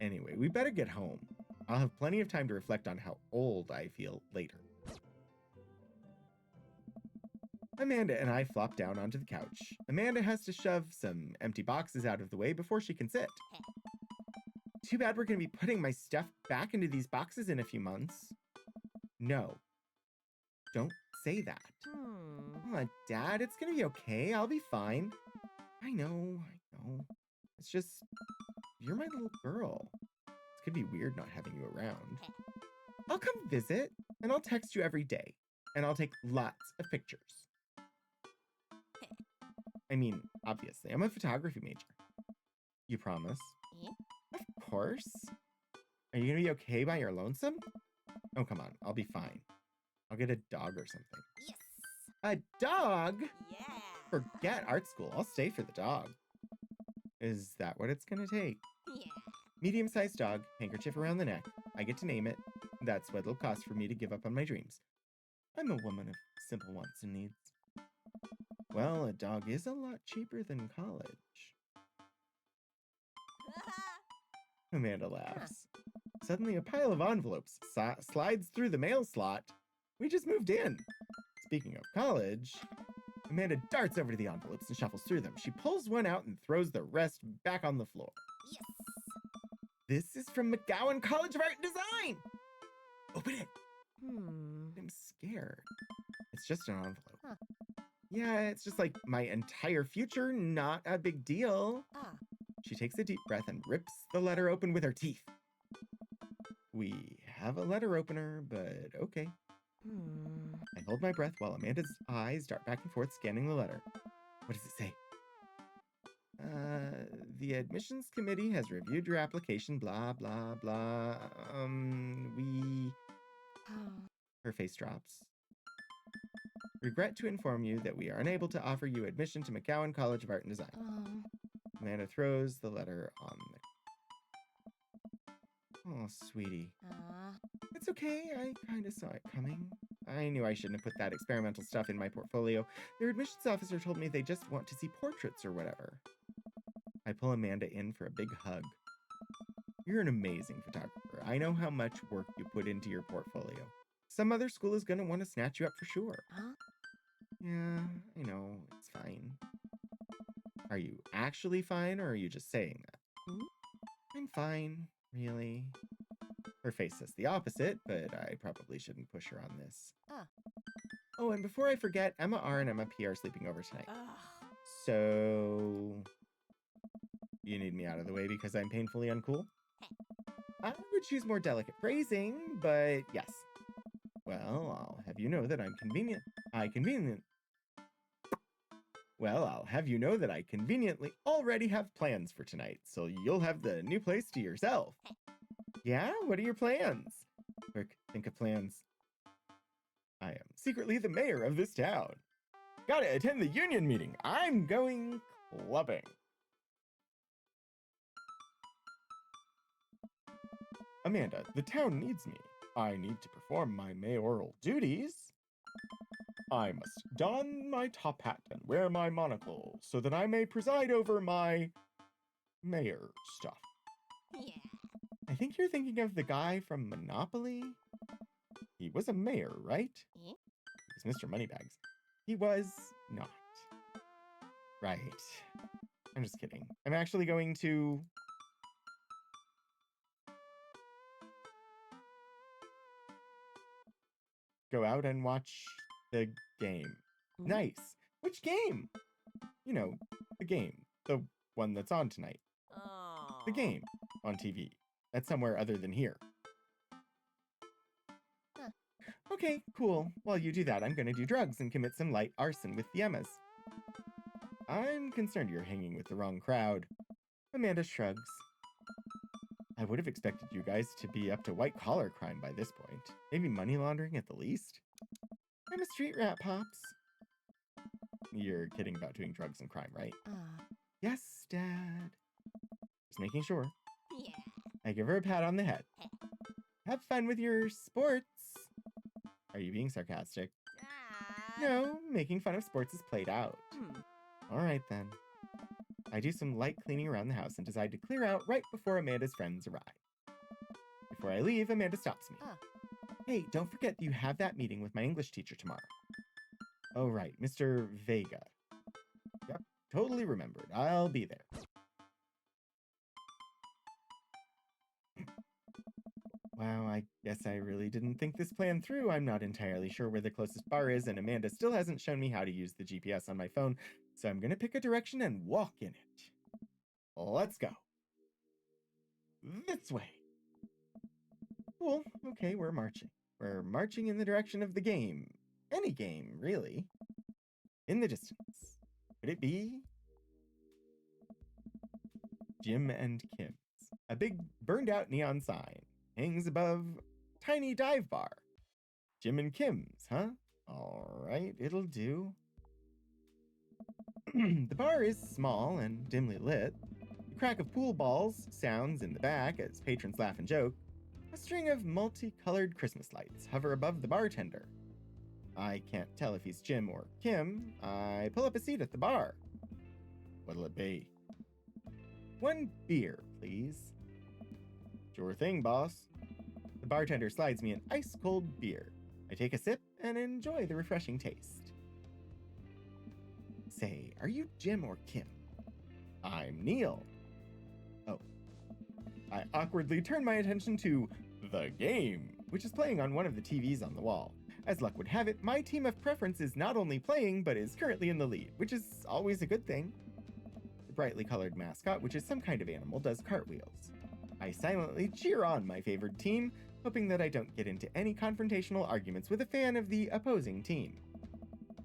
Anyway, we better get home. I'll have plenty of time to reflect on how old I feel later. Amanda and I flop down onto the couch. Amanda has to shove some empty boxes out of the way before she can sit. Too bad we're going to be putting my stuff back into these boxes in a few months. No. Don't say that. Come on, Dad, it's going to be okay. I'll be fine. I know. It's just, you're my little girl. This could be weird not having you around. I'll come visit, and I'll text you every day, and I'll take lots of pictures. I mean, obviously, I'm a photography major. You promise? Yeah. Of course. Are you gonna be okay by your lonesome? Oh, come on. I'll be fine. I'll get a dog or something. Yes. A dog? Yeah. Forget art school. I'll stay for the dog. Is that what it's gonna take? Yeah. Medium-sized dog, handkerchief around the neck. I get to name it. That's what it'll cost for me to give up on my dreams. I'm a woman of simple wants and needs. Well, a dog is a lot cheaper than college. Amanda laughs. Suddenly, a pile of envelopes slides through the mail slot. We just moved in. Speaking of college, Amanda darts over to the envelopes and shuffles through them. She pulls one out and throws the rest back on the floor. Yes. This is from McGowan College of Art and Design. Open it. Hmm. I'm scared. It's just an envelope. Huh. Yeah, it's just like my entire future, not a big deal. Ah. She takes a deep breath and rips the letter open with her teeth. We have a letter opener, but okay. Hmm. I hold my breath while Amanda's eyes dart back and forth scanning the letter. What does it say? The admissions committee has reviewed your application, blah, blah, blah. We... Oh. Her face drops. Regret to inform you that we are unable to offer you admission to McGowan College of Art and Design. Oh. Amanda throws the letter on the... Oh, sweetie. It's okay, I kinda saw it coming. I knew I shouldn't have put that experimental stuff in my portfolio. Their admissions officer told me they just want to see portraits or whatever. I pull Amanda in for a big hug. You're an amazing photographer. I know how much work you put into your portfolio. Some other school is gonna want to snatch you up for sure. Huh? Yeah, I know, it's fine. Are you actually fine, or are you just saying that? Hmm? I'm fine, really. Her face says the opposite, but I probably shouldn't push her on this. Ah. Oh, and before I forget, Emma R and Emma P are sleeping over tonight. Ugh. So... You need me out of the way because I'm painfully uncool? I would choose more delicate phrasing, but yes. Well, I'll have you know that Well, I'll have you know that I conveniently already have plans for tonight, so you'll have the new place to yourself. Yeah? What are your plans? Quick, think of plans. I am secretly the mayor of this town. Gotta attend the union meeting. I'm going clubbing. Amanda, the town needs me. I need to perform my mayoral duties. I must don my top hat and wear my monocle so that I may preside over my mayor stuff. Yeah. I think you're thinking of the guy from Monopoly. He was a mayor, right? Eh? He's Mr. Moneybags. He was not. Right. I'm just kidding. I'm actually going to... go out and watch the game. Hmm? Nice. Which game? You know, the game. The one that's on tonight. Oh. The game on TV. That's somewhere other than here. Huh. Okay, cool. While you do that, I'm gonna do drugs and commit some light arson with the Emmas. I'm concerned you're hanging with the wrong crowd. Amanda shrugs. I would have expected you guys to be up to white-collar crime by this point. Maybe money laundering at the least? I'm a street rat, Pops. You're kidding about doing drugs and crime, right? Yes, Dad. Just making sure. Yeah. I give her a pat on the head. Have fun with your sports. Are you being sarcastic? No, making fun of sports is played out. All right, then. I do some light cleaning around the house and decide to clear out right before Amanda's friends arrive. Before I leave, Amanda stops me. Hey, don't forget you have that meeting with my English teacher tomorrow. Oh, right, Mr. Vega. Yep, totally remembered. I'll be there. Wow, I guess I really didn't think this plan through. I'm not entirely sure where the closest bar is, and Amanda still hasn't shown me how to use the GPS on my phone, so I'm gonna pick a direction and walk in it. Let's go. This way. Cool, okay, we're marching. We're marching in the direction of the game. Any game, really. In the distance. Could it be? Jim and Kim's. A big burned out neon sign. hangs above tiny dive bar. Jim and Kim's, huh? All right, it'll do. The bar is small and dimly lit. The crack of pool balls sounds in the back as patrons laugh and joke. A string of multicolored Christmas lights hover above the bartender. I can't tell if he's Jim or Kim. I pull up a seat at the bar. What'll it be? 1 beer, please. Sure thing, boss. The bartender slides me an ice-cold beer. I take a sip and enjoy the refreshing taste. Say, are you Jim or Kim? I'm Neil. Oh. I awkwardly turn my attention to the game, which is playing on one of the TVs on the wall. As luck would have it, my team of preference is not only playing, but is currently in the lead, which is always a good thing. The brightly colored mascot, which is some kind of animal, does cartwheels. I silently cheer on my favored team, hoping that I don't get into any confrontational arguments with a fan of the opposing team.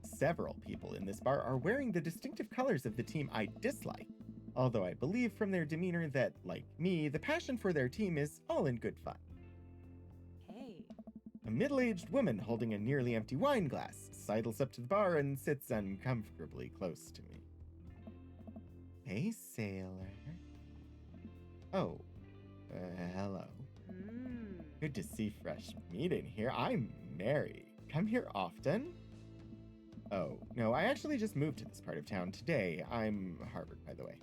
Several people in this bar are wearing the distinctive colors of the team I dislike, although I believe from their demeanor that, like me, the passion for their team is all in good fun. Hey. A middle-aged woman holding a nearly empty wine glass sidles up to the bar and sits uncomfortably close to me. Hey, sailor. Oh, hello. Good to see fresh meat in here. I'm Mary. Come here often? Oh, no, I actually just moved to this part of town today. I'm Harvard, by the way.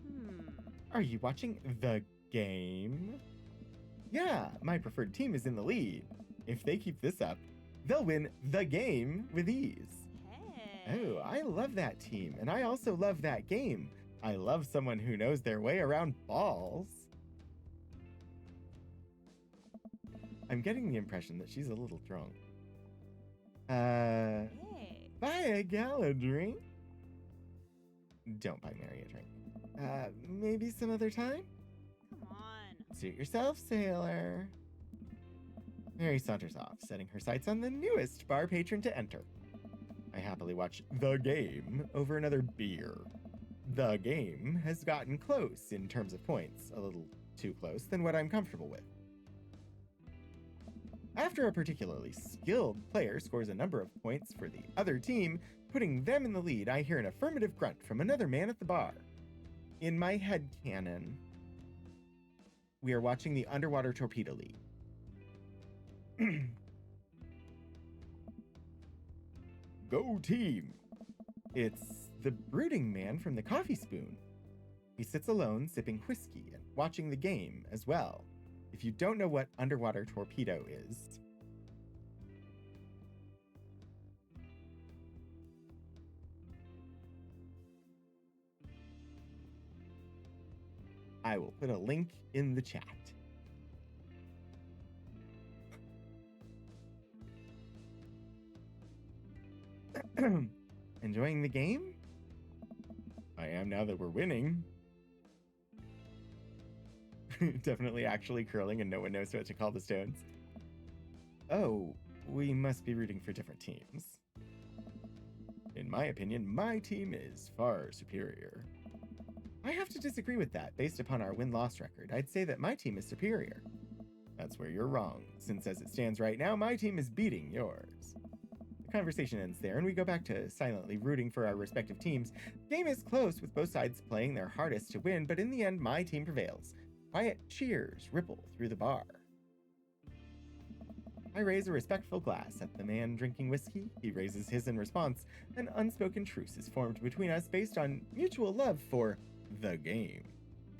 Are you watching the game? Yeah, my preferred team is in the lead. If they keep this up, they'll win the game with ease. Hey. Oh, I love that team, and I also love that game. I love someone who knows their way around balls. I'm getting the impression that she's a little drunk. Hey. Buy a gal a drink? Don't buy Mary a drink. Maybe some other time? Come on. Suit yourself, sailor. Mary saunters off, setting her sights on the newest bar patron to enter. I happily watch the game over another beer. The game has gotten close in terms of points, a little too close than what I'm comfortable with. After a particularly skilled player scores a number of points for the other team, putting them in the lead, I hear an affirmative grunt from another man at the bar. In my headcanon, we are watching the Underwater Torpedo League. Go team! It's the brooding man from the Coffee Spoon. He sits alone, sipping whiskey and watching the game as well. If you don't know what Underwater Torpedo is, I will put a link in the chat. Enjoying the game? I am now that we're winning. Definitely actually curling and no one knows what to call the stones. Oh, we must be rooting for different teams. In my opinion, my team is far superior. I have to disagree with that. Based upon our win-loss record, I'd say that my team is superior. That's where you're wrong, since as it stands right now, my team is beating yours. The conversation ends there, and we go back to silently rooting for our respective teams. The game is close, with both sides playing their hardest to win, but in the end, my team prevails. Quiet cheers ripple through the bar. I raise a respectful glass at the man drinking whiskey. He raises his in response. An unspoken truce is formed between us based on mutual love for the game.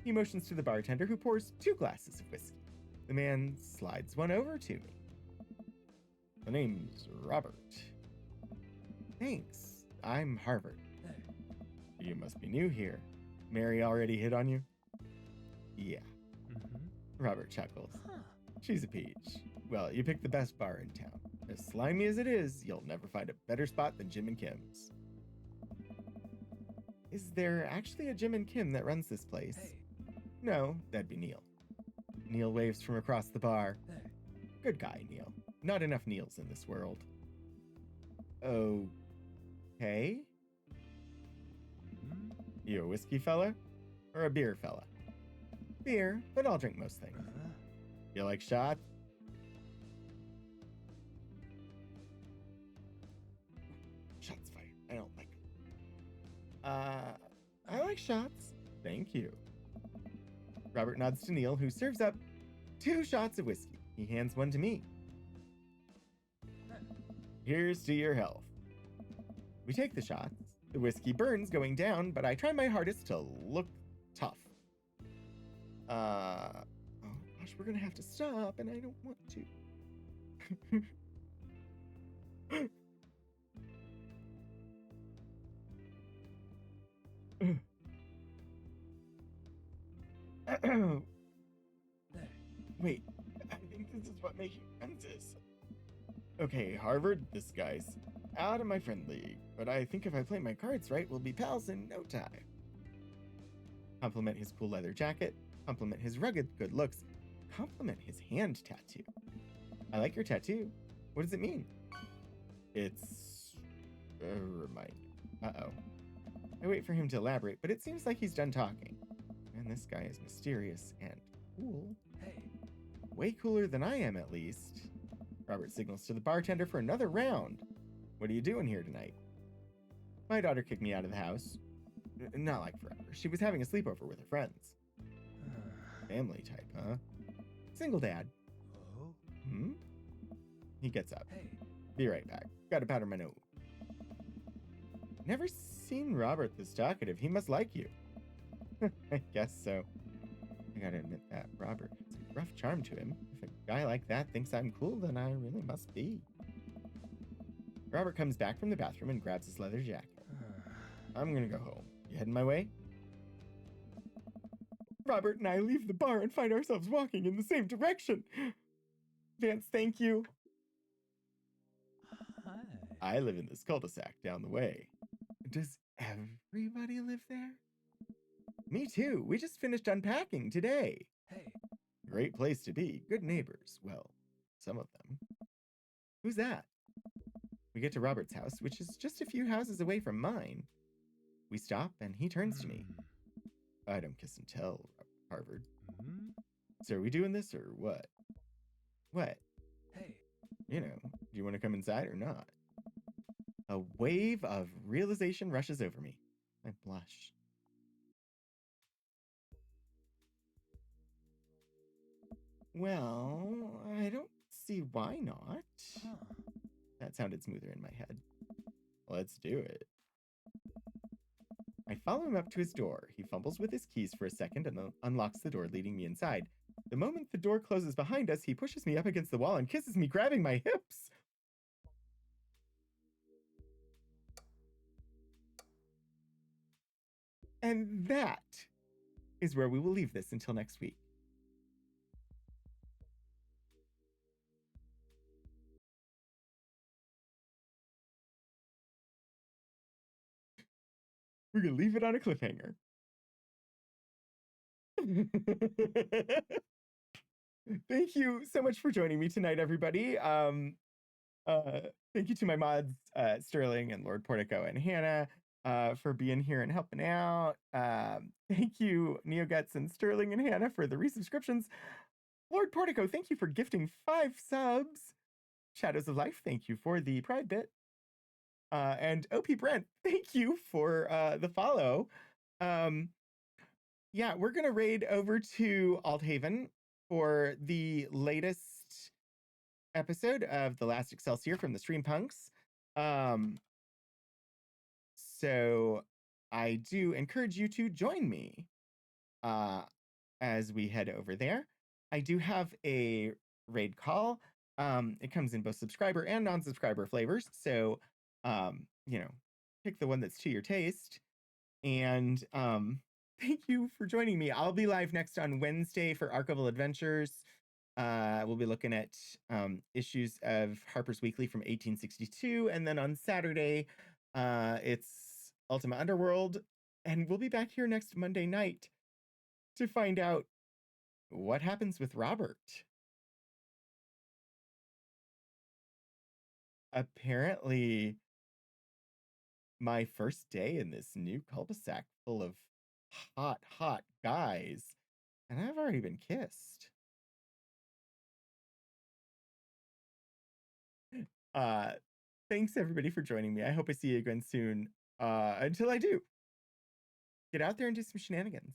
He motions to the bartender, who pours 2 glasses of whiskey. The man slides one over to me. The name's Robert. Thanks. I'm Harvard. You must be new here. Mary already hit on you? Yeah. Robert chuckles. She's a peach. Well, you picked the best bar in town. As slimy as it is, you'll never find a better spot than Jim and Kim's. Is there actually a Jim and Kim that runs this place? Hey. No, that'd be Neil. Neil waves from across the bar. Good guy, Neil. Not enough Neils in this world. Okay. You a whiskey fella? Or a beer fella? Beer, but I'll drink most things. You like shots? Shots fired. I don't like them. I like shots. Thank you. Robert nods to Neil, who serves up 2 shots of whiskey. He hands one to me. Here's to your health. We take the shots. The whiskey burns going down, but I try my hardest to look tough. Oh gosh, we're gonna have to stop, and I don't want to. Wait, I think this is what making friends is. Okay, Harvard, this guy's out of my friend league, but I think if I play my cards right, we'll be pals in no time. Compliment his cool leather jacket, compliment his rugged good looks, compliment his hand tattoo. I like your tattoo. What does it mean? It's a reminder. Uh-oh. I wait for him to elaborate, but it seems like he's done talking. And this guy is mysterious and cool. Hey. Way cooler than I am, at least. Robert signals to the bartender for another round. What are you doing here tonight? My daughter kicked me out of the house. Not like forever. She was having a sleepover with her friends. Family type, huh? Single dad. Oh. Hmm? He gets up. Hey. Be right back. Gotta powder my nose. Never seen Robert this talkative. He must like you. I guess so. I gotta admit that Robert has a rough charm to him. If a guy like that thinks I'm cool, then I really must be. Robert comes back from the bathroom and grabs his leather jacket. I'm gonna go home. You heading my way? Robert and I leave the bar and find ourselves walking in the same direction. Vance, thank you. Hi. I live in this cul-de-sac down the way. Does everybody live there? Me too. We just finished unpacking today. Hey. Great place to be. Good neighbors. Well, some of them. Who's that? We get to Robert's house, which is just a few houses away from mine. We stop, and he turns to me. I don't kiss and tell, Harvard. Hmm? So are we doing this, or what? What? Hey. You know, do you want to come inside or not? A wave of realization rushes over me. I blush. Well, I don't see why not. Huh. That sounded smoother in my head. Let's do it. I follow him up to his door. He fumbles with his keys for a second and unlocks the door, leading me inside. The moment the door closes behind us, he pushes me up against the wall and kisses me, grabbing my hips. And that is where we will leave this until next week. We're going to leave it on a cliffhanger. Thank you so much for joining me tonight, everybody. Thank you to my mods, Sterling and Lord Portico and Hannah, for being here and helping out. Thank you, NeoGuts and Sterling and Hannah, for the resubscriptions. Lord Portico, thank you for gifting 5 subs. Shadows of Life, thank you for the Pride bit. And OP Brent, thank you for the follow. Yeah, we're going to raid over to Althaven for the latest episode of The Last Excelsior from the Stream Punks. So I do encourage you to join me as we head over there. I do have a raid call. It comes in both subscriber and non-subscriber flavors. So, you know, pick the one that's to your taste. And thank you for joining me. I'll be live next on Wednesday for Archival Adventures. We'll be looking at issues of Harper's Weekly from 1862. And then on Saturday, it's Ultima Underworld. And we'll be back here next Monday night to find out what happens with Robert. Apparently, my first day in this new cul-de-sac full of hot, hot guys. And I've already been kissed. Thanks everybody for joining me. I hope I see you again soon. Until I do, get out there and do some shenanigans.